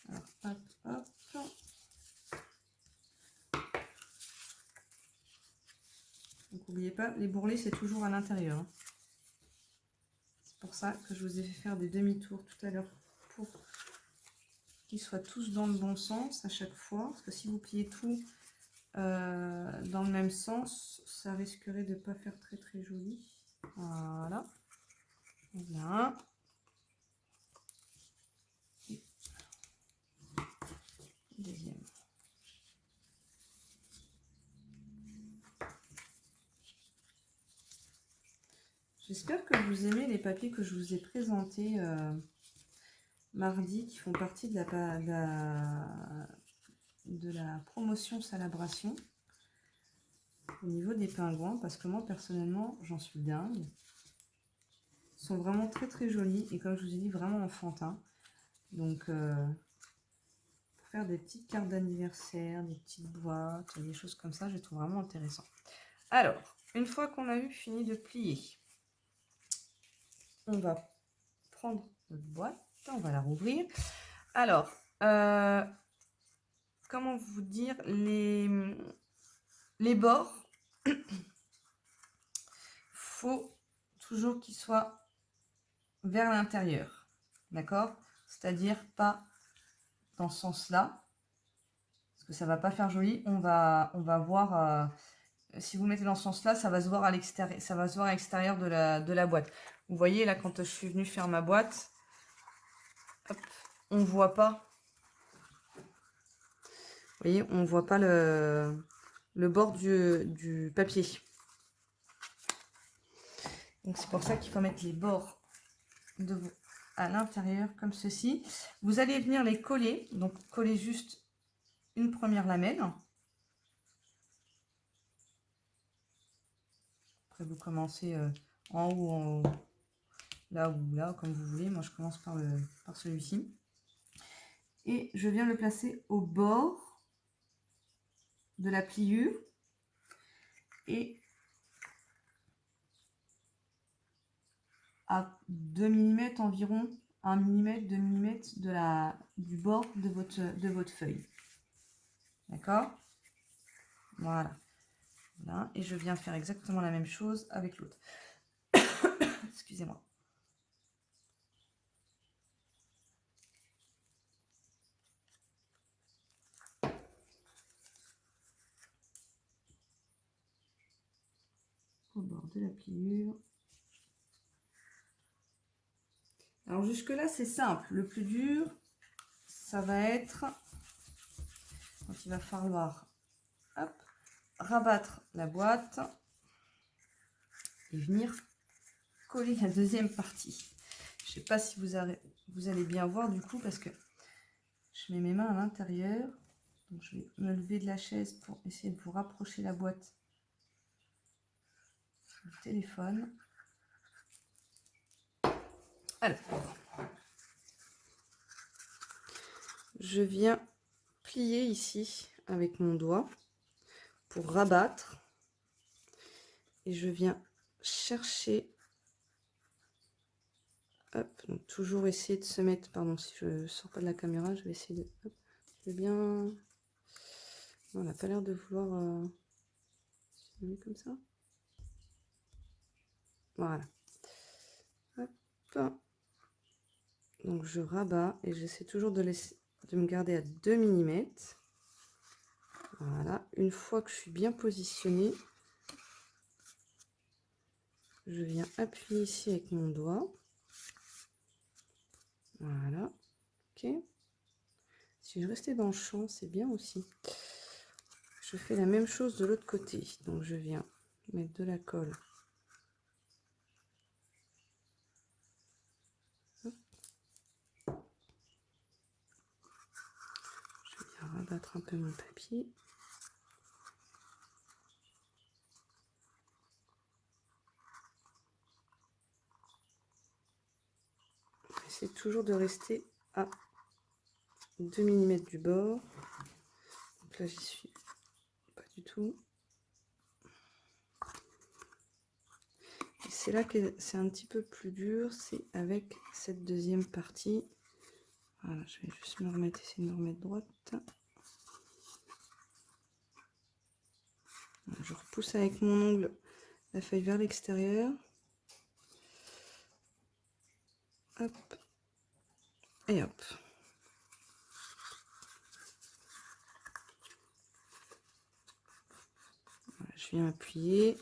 Alors, hop, hop. Donc, n'oubliez pas, les bourrelets, c'est toujours à l'intérieur. Hein. C'est pour ça que je vous ai fait faire des demi-tours tout à l'heure pour qu'ils soient tous dans le bon sens à chaque fois. Parce que si vous pliez tout dans le même sens, ça risquerait de ne pas faire très très joli. Voilà. Voilà. Deuxième. J'espère que vous aimez les papiers que je vous ai présentés mardi, qui font partie de la promotion Salabration au niveau des pingouins, parce que moi personnellement j'en suis dingue. Ils sont vraiment très très jolis et comme je vous ai dit, vraiment enfantins. Donc pour faire des petites cartes d'anniversaire, des petites boîtes, des choses comme ça, je trouve vraiment intéressant. Alors, une fois qu'on a eu fini de plier, on va prendre notre boîte, on va la rouvrir. Alors, comment vous dire, les bords, faut toujours qu'ils soient vers l'intérieur, d'accord? C'est-à-dire pas dans ce sens-là, parce que ça va pas faire joli. On va voir, si vous mettez dans ce sens-là, ça va se voir à l'extérieur, ça va se voir à l'extérieur de la boîte. Vous voyez là, quand je suis venue faire ma boîte, hop, on voit pas. Vous voyez, on voit pas le bord du papier. Donc c'est pour ça qu'il faut mettre les bords à l'intérieur comme ceci. Vous allez venir les coller, donc coller juste une première lamelle. Après vous commencez en haut, en haut, là ou là, comme vous voulez. Moi je commence par celui-ci. Et je viens le placer au bord de la pliure. Et à 2 mm environ, 1 mm, 2 mm du bord de votre feuille. D'accord? Voilà. Voilà. Et je viens faire exactement la même chose avec l'autre. Excusez-moi. Au bord de la pliure. Alors jusque là c'est simple. Le plus dur, ça va être quand il va falloir hop, rabattre la boîte et venir coller la deuxième partie. Je sais pas si vous allez bien voir du coup, parce que je mets mes mains à l'intérieur. Donc je vais me lever de la chaise pour essayer de vous rapprocher la boîte sur le téléphone. Alors, je viens plier ici avec mon doigt pour rabattre et je viens chercher, hop, donc toujours essayer de se mettre, pardon si je sors pas de la caméra, je vais essayer de, hop, je vais bien, on n'a pas l'air de vouloir se mettre comme ça, voilà, hop, donc je rabats et j'essaie toujours de me garder à 2 mm. Voilà, une fois que je suis bien positionnée, je viens appuyer ici avec mon doigt. Voilà, ok. Si je restais dans le champ, c'est bien aussi. Je fais la même chose de l'autre côté. Donc je viens mettre de la colle. Hop. Je viens rabattre un peu mon papier. J'essaie toujours de rester à 2 mm du bord. Donc là, j'y suis pas du tout. Et c'est là que c'est un petit peu plus dur, c'est avec cette deuxième partie. Voilà, je vais juste essayer de me remettre droite. Voilà, je repousse avec mon ongle la feuille vers l'extérieur. Hop. Et hop. Voilà, je viens appuyer.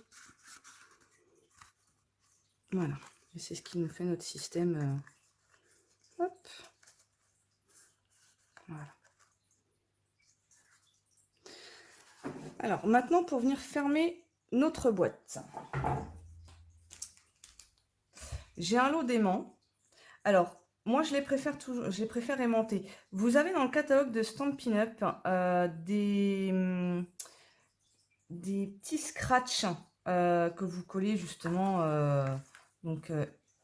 Voilà. Et c'est ce qui nous fait notre système. Hop. Voilà. Alors, maintenant, pour venir fermer notre boîte. J'ai un lot d'aimants. Alors, moi, je les préfère aimantés. Vous avez dans le catalogue de Stampin' Up des petits scratchs que vous collez justement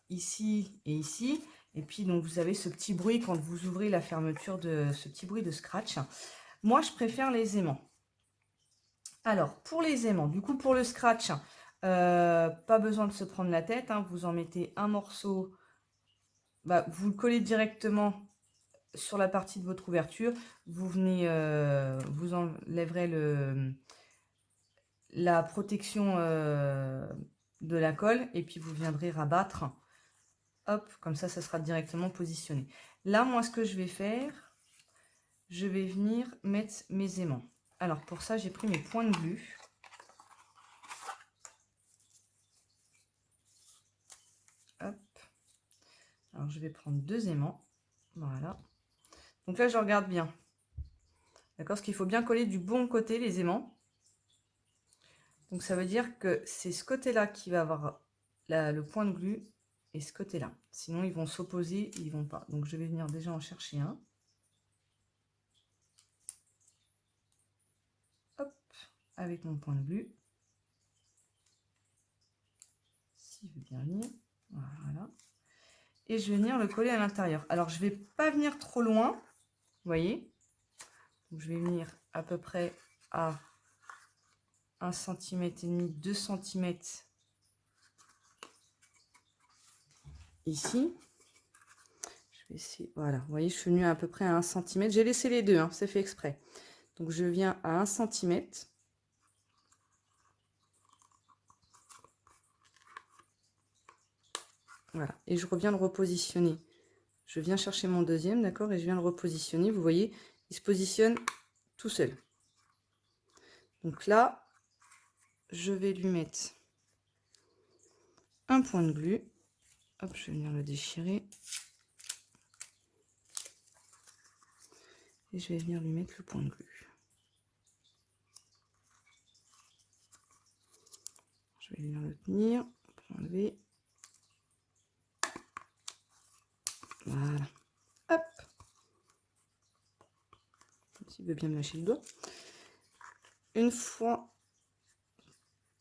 ici et ici. Et puis, donc, vous avez ce petit bruit quand vous ouvrez la fermeture de ce petit bruit de scratch. Moi, je préfère les aimants. Alors, pour les aimants, du coup, pour le scratch, pas besoin de se prendre la tête. Hein, vous en mettez un morceau. Vous le collez directement sur la partie de votre ouverture. Vous venez, vous enlèverez la protection de la colle et puis vous viendrez rabattre. Hop, comme ça sera directement positionné. Là, moi, ce que je vais faire, je vais venir mettre mes aimants. Alors, pour ça, j'ai pris mes points de glu. Hop. Alors, je vais prendre 2 aimants. Voilà. Donc là, je regarde bien. D'accord? Parce qu'il faut bien coller du bon côté les aimants. Donc, ça veut dire que c'est ce côté-là qui va avoir le point de glu et ce côté-là. Sinon, ils vont s'opposer, ils vont pas. Donc, je vais venir déjà en chercher un. Hop, avec mon point de glu. S'il veut bien venir. Voilà. Et je vais venir le coller à l'intérieur. Alors, je ne vais pas venir trop loin. Vous voyez? Donc, je vais venir à peu près à 1,5 cm, 2 cm ici. Je vais essayer. Voilà, vous voyez, je suis venue à peu près à 1 cm. J'ai laissé les deux, hein, c'est fait exprès. Donc, je viens à 1 cm. Voilà, et je reviens le repositionner. Je viens chercher mon deuxième, d'accord, et je viens le repositionner. Vous voyez, il se positionne tout seul. Donc là, je vais lui mettre un point de glu. Hop, je vais venir le déchirer. Et je vais venir lui mettre le point de glu. Je vais venir le tenir, enlever. Voilà. Hop. S'il veut bien me lâcher le doigt. Une fois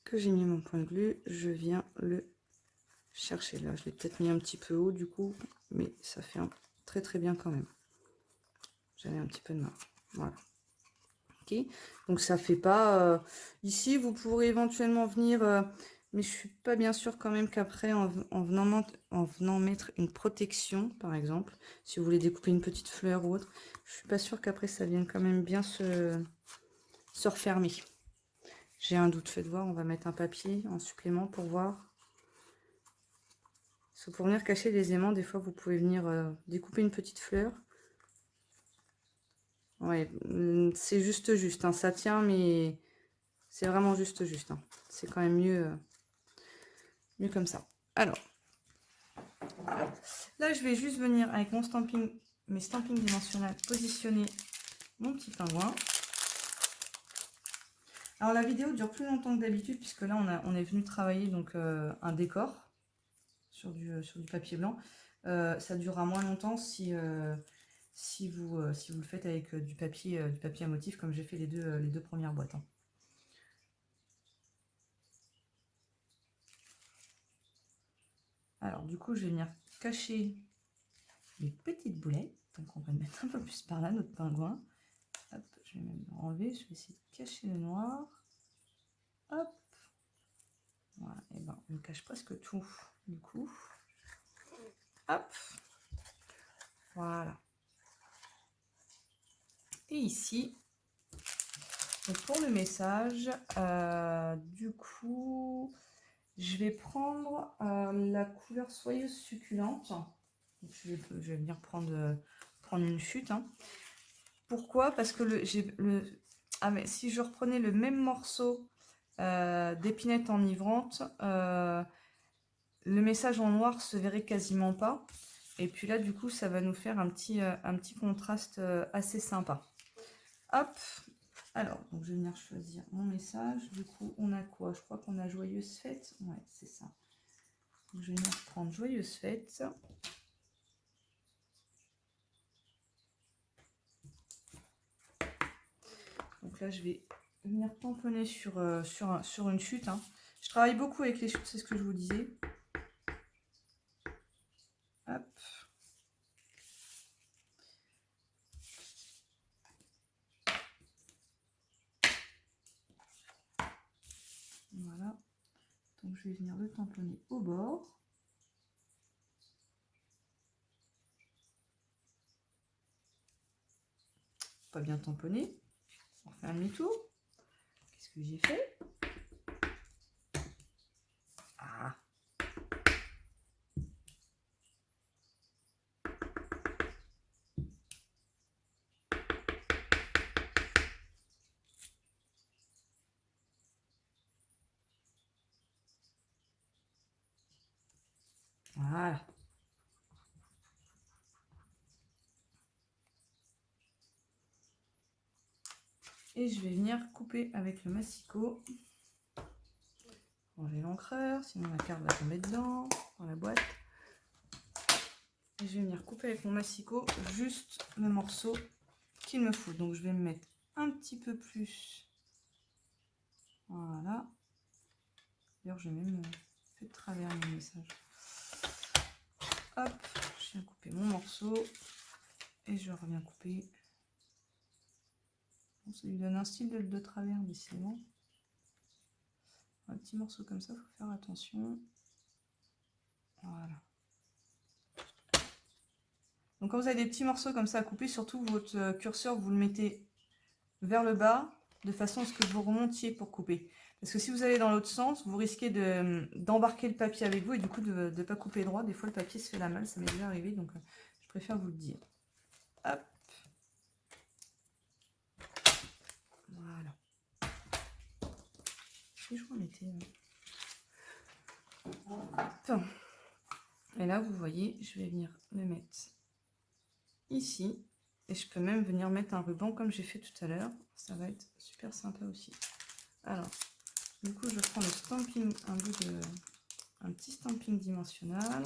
que j'ai mis mon point de glu, je viens le chercher. Là, je l'ai peut-être mis un petit peu haut du coup, mais ça fait très très bien quand même. J'avais un petit peu de marge. Voilà. Ok. Donc ça fait pas... ici, vous pourrez éventuellement venir... mais je suis pas bien sûre quand même qu'après, en venant mettre une protection, par exemple, si vous voulez découper une petite fleur ou autre, je suis pas sûre qu'après, ça vienne quand même bien se refermer. J'ai un doute, faites voir, on va mettre un papier en supplément pour voir. Parce que pour venir cacher les aimants, des fois, vous pouvez venir découper une petite fleur. Ouais, c'est juste, hein, ça tient, mais c'est vraiment juste. Hein. C'est quand même mieux comme ça. Alors, là, je vais juste venir avec mes stampings dimensionnels, positionner mon petit pingouin. Alors, la vidéo dure plus longtemps que d'habitude, puisque là, on est venu travailler donc un décor sur du papier blanc. Ça durera moins longtemps si vous le faites avec du papier à motif, comme j'ai fait les deux premières boîtes. Hein. Alors, du coup, je vais venir cacher les petites boulettes. Donc, on va le mettre un peu plus par là, notre pingouin. Hop, je vais même enlever. Je vais essayer de cacher le noir. Hop. Voilà, et ben, on cache presque tout, du coup. Hop. Voilà. Et ici, donc pour le message, du coup, je vais prendre la couleur soyeuse succulente. Donc, je vais venir prendre une chute. Hein. Pourquoi? Parce que mais si je reprenais le même morceau d'épinette enivrante, le message en noir se verrait quasiment pas. Et puis là, du coup, ça va nous faire un petit contraste assez sympa. Hop. Alors, donc je vais venir choisir mon message. Du coup, on a quoi? Je crois qu'on a joyeuse fête. Ouais, c'est ça. Donc, je vais venir prendre joyeuse fête. Donc là, je vais venir tamponner sur une chute. Hein. Je travaille beaucoup avec les chutes, c'est ce que je vous disais. Hop. Voilà. Donc je vais venir le tamponner au bord. Pas bien tamponné. On fait un demi-tour. Qu'est-ce que j'ai fait? Ah. Voilà. Et je vais venir couper avec le massicot. Ranger l'encreur, sinon la carte va tomber dedans, dans la boîte. Et je vais venir couper avec mon massicot juste le morceau qu'il me faut. Donc je vais me mettre un petit peu plus. Voilà. D'ailleurs, j'ai même fait de travers mon message. Hop, je viens couper mon morceau. Et je reviens couper. Bon, ça lui donne un style de travers, décidément. Un petit morceau comme ça, il faut faire attention. Voilà. Donc quand vous avez des petits morceaux comme ça à couper, surtout votre curseur, vous le mettez vers le bas, de façon à ce que vous remontiez pour couper. Parce que si vous allez dans l'autre sens, vous risquez d'embarquer le papier avec vous et du coup de ne pas couper droit. Des fois le papier se fait la malle, ça m'est déjà arrivé, donc je préfère vous le dire. Hop. Voilà. Si je remettais... Hop. Et là, vous voyez, je vais venir le mettre ici. Et je peux même venir mettre un ruban comme j'ai fait tout à l'heure. Ça va être super sympa aussi. Alors, du coup, je prends le stamping, un petit stamping dimensionnel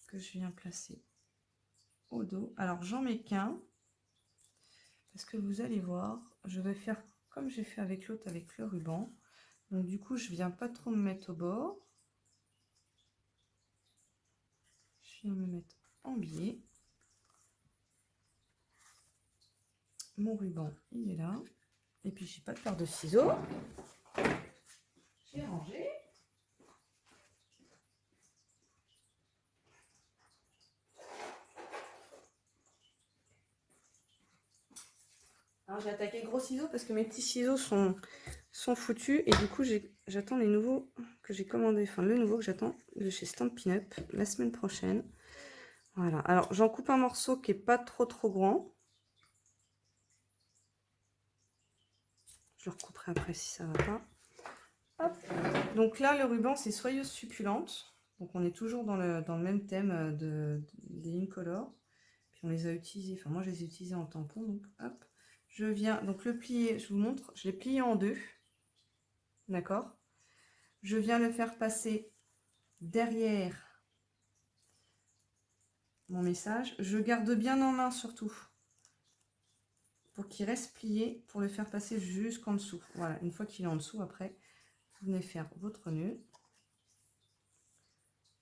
que je viens placer au dos. Alors, j'en mets qu'un. Parce que vous allez voir, je vais faire comme j'ai fait avec l'autre, avec le ruban. Donc, du coup, je viens pas trop me mettre au bord. Je viens me mettre en biais. Mon ruban, il est là. Et puis, j'ai pas de paire de ciseaux. J'ai rangé. Alors, j'ai attaqué gros ciseaux parce que mes petits ciseaux sont foutus. Et du coup, j'attends les nouveaux que j'ai commandés. Enfin, le nouveau que j'attends de chez Stampin' Up la semaine prochaine. Voilà. Alors, j'en coupe un morceau qui est pas trop grand. Je le recouperai après si ça va pas. Hop. Donc là, le ruban, c'est Soyeuse Succulente. Donc on est toujours dans le même thème des Incolor. Puis on les a utilisés, enfin moi je les ai utilisés en tampon. Donc hop, je viens donc le plier, je vous montre, je l'ai plié en deux. D'accord. Je viens le faire passer derrière mon message. Je garde bien en main surtout pour qu'il reste plié, pour le faire passer jusqu'en dessous. Voilà, une fois qu'il est en dessous, après, vous venez faire votre nœud.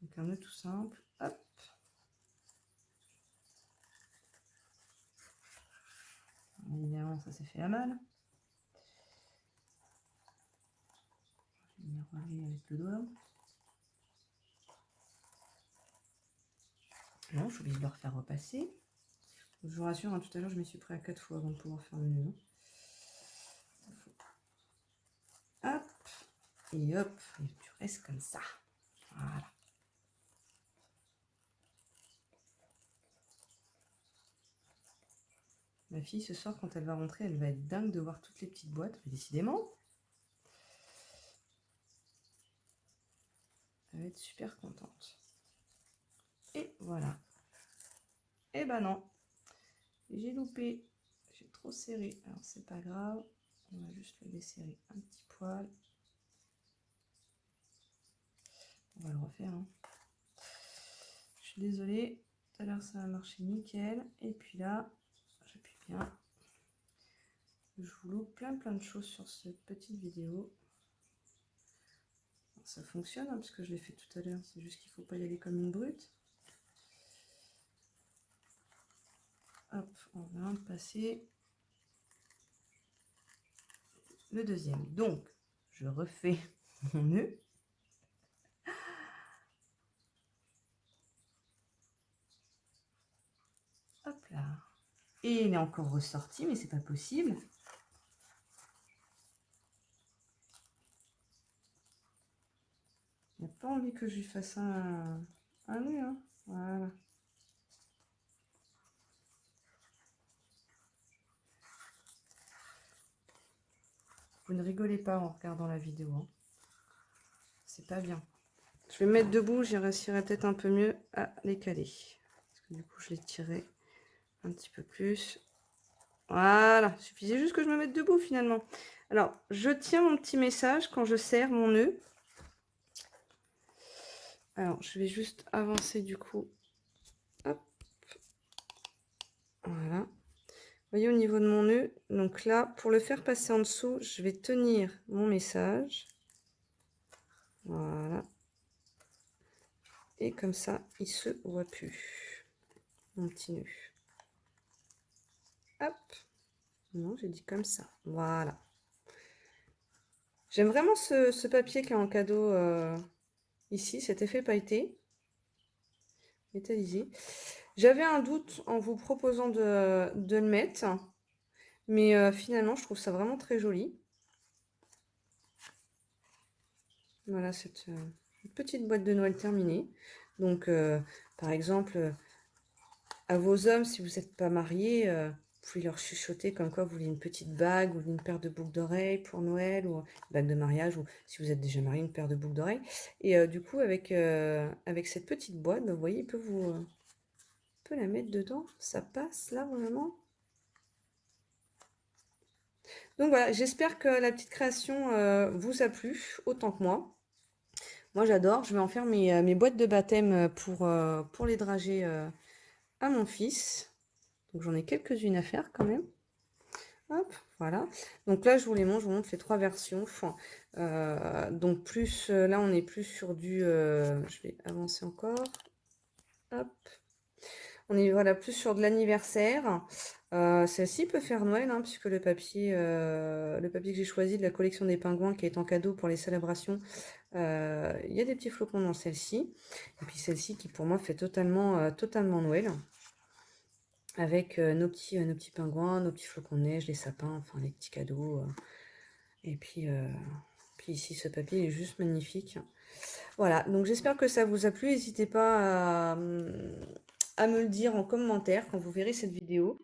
Donc un nœud tout simple. Hop. Évidemment, ça s'est fait à mal. Je vais venir relever avec le doigt. Non, je suis obligée de le refaire repasser. Je vous rassure, hein, tout à l'heure, je me suis pris à 4 fois avant de pouvoir faire le nœud. Hop. Et hop. Et tu restes comme ça. Voilà. Ma fille, ce soir, quand elle va rentrer, elle va être dingue de voir toutes les petites boîtes. Mais décidément. Elle va être super contente. Et voilà. Et ben non. J'ai loupé. J'ai trop serré. Alors c'est pas grave. On va juste le desserrer un petit poil. On va le refaire. Hein. Je suis désolée. Tout à l'heure ça a marché nickel. Et puis là, j'appuie bien. Je vous loupe plein de choses sur cette petite vidéo. Alors, ça fonctionne hein, parce que je l'ai fait tout à l'heure. C'est juste qu'il ne faut pas y aller comme une brute. Hop, on va passer le deuxième. Donc, je refais mon nœud. Hop là. Et il est encore ressorti, mais c'est pas possible. Il n'a pas envie que je lui fasse un nœud. Hein. Voilà. Vous ne rigolez pas en regardant la vidéo. Hein. C'est pas bien. Je vais me mettre debout, j'y réussirai peut-être un peu mieux à les caler. Parce que du coup, je les tirais un petit peu plus. Voilà, il suffisait juste que je me mette debout finalement. Alors, je tiens mon petit message quand je serre mon nœud. Alors, je vais juste avancer du coup. Hop. Voilà. Vous voyez au niveau de mon nœud. Donc là, pour le faire passer en dessous, je vais tenir mon message. Voilà. Et comme ça, il se voit plus. Mon petit nœud. Hop. Non, j'ai dit comme ça. Voilà. J'aime vraiment ce papier qui est en cadeau ici, cet effet pailleté. Métallisé. J'avais un doute en vous proposant de le mettre. Mais finalement, je trouve ça vraiment très joli. Voilà, cette petite boîte de Noël terminée. Donc, par exemple, à vos hommes, si vous n'êtes pas mariés, vous pouvez leur chuchoter comme quoi vous voulez une petite bague ou une paire de boucles d'oreilles pour Noël, ou une bague de mariage, ou si vous êtes déjà marié, une paire de boucles d'oreilles. Et du coup, avec cette petite boîte, vous voyez, il peut la mettre dedans. Ça passe là, vraiment. Donc voilà, j'espère que la petite création vous a plu, autant que moi. Moi, j'adore. Je vais en faire mes boîtes de baptême pour les dragées à mon fils. Donc, j'en ai quelques-unes à faire quand même. Hop, voilà. Donc là, je vous montre les 3 versions. Donc, plus là, on est plus sur du... je vais avancer encore. Hop. On est voilà, plus sur de l'anniversaire. Celle-ci peut faire Noël, hein, puisque le papier que j'ai choisi de la collection des pingouins, qui est en cadeau pour les célébrations, il y a des petits flocons dans celle-ci. Et puis celle-ci qui pour moi fait totalement Noël. Avec nos petits pingouins, nos petits flocons de neige, les sapins, enfin les petits cadeaux. Et puis ici ce papier est juste magnifique. Voilà, donc j'espère que ça vous a plu. N'hésitez pas à me le dire en commentaire quand vous verrez cette vidéo.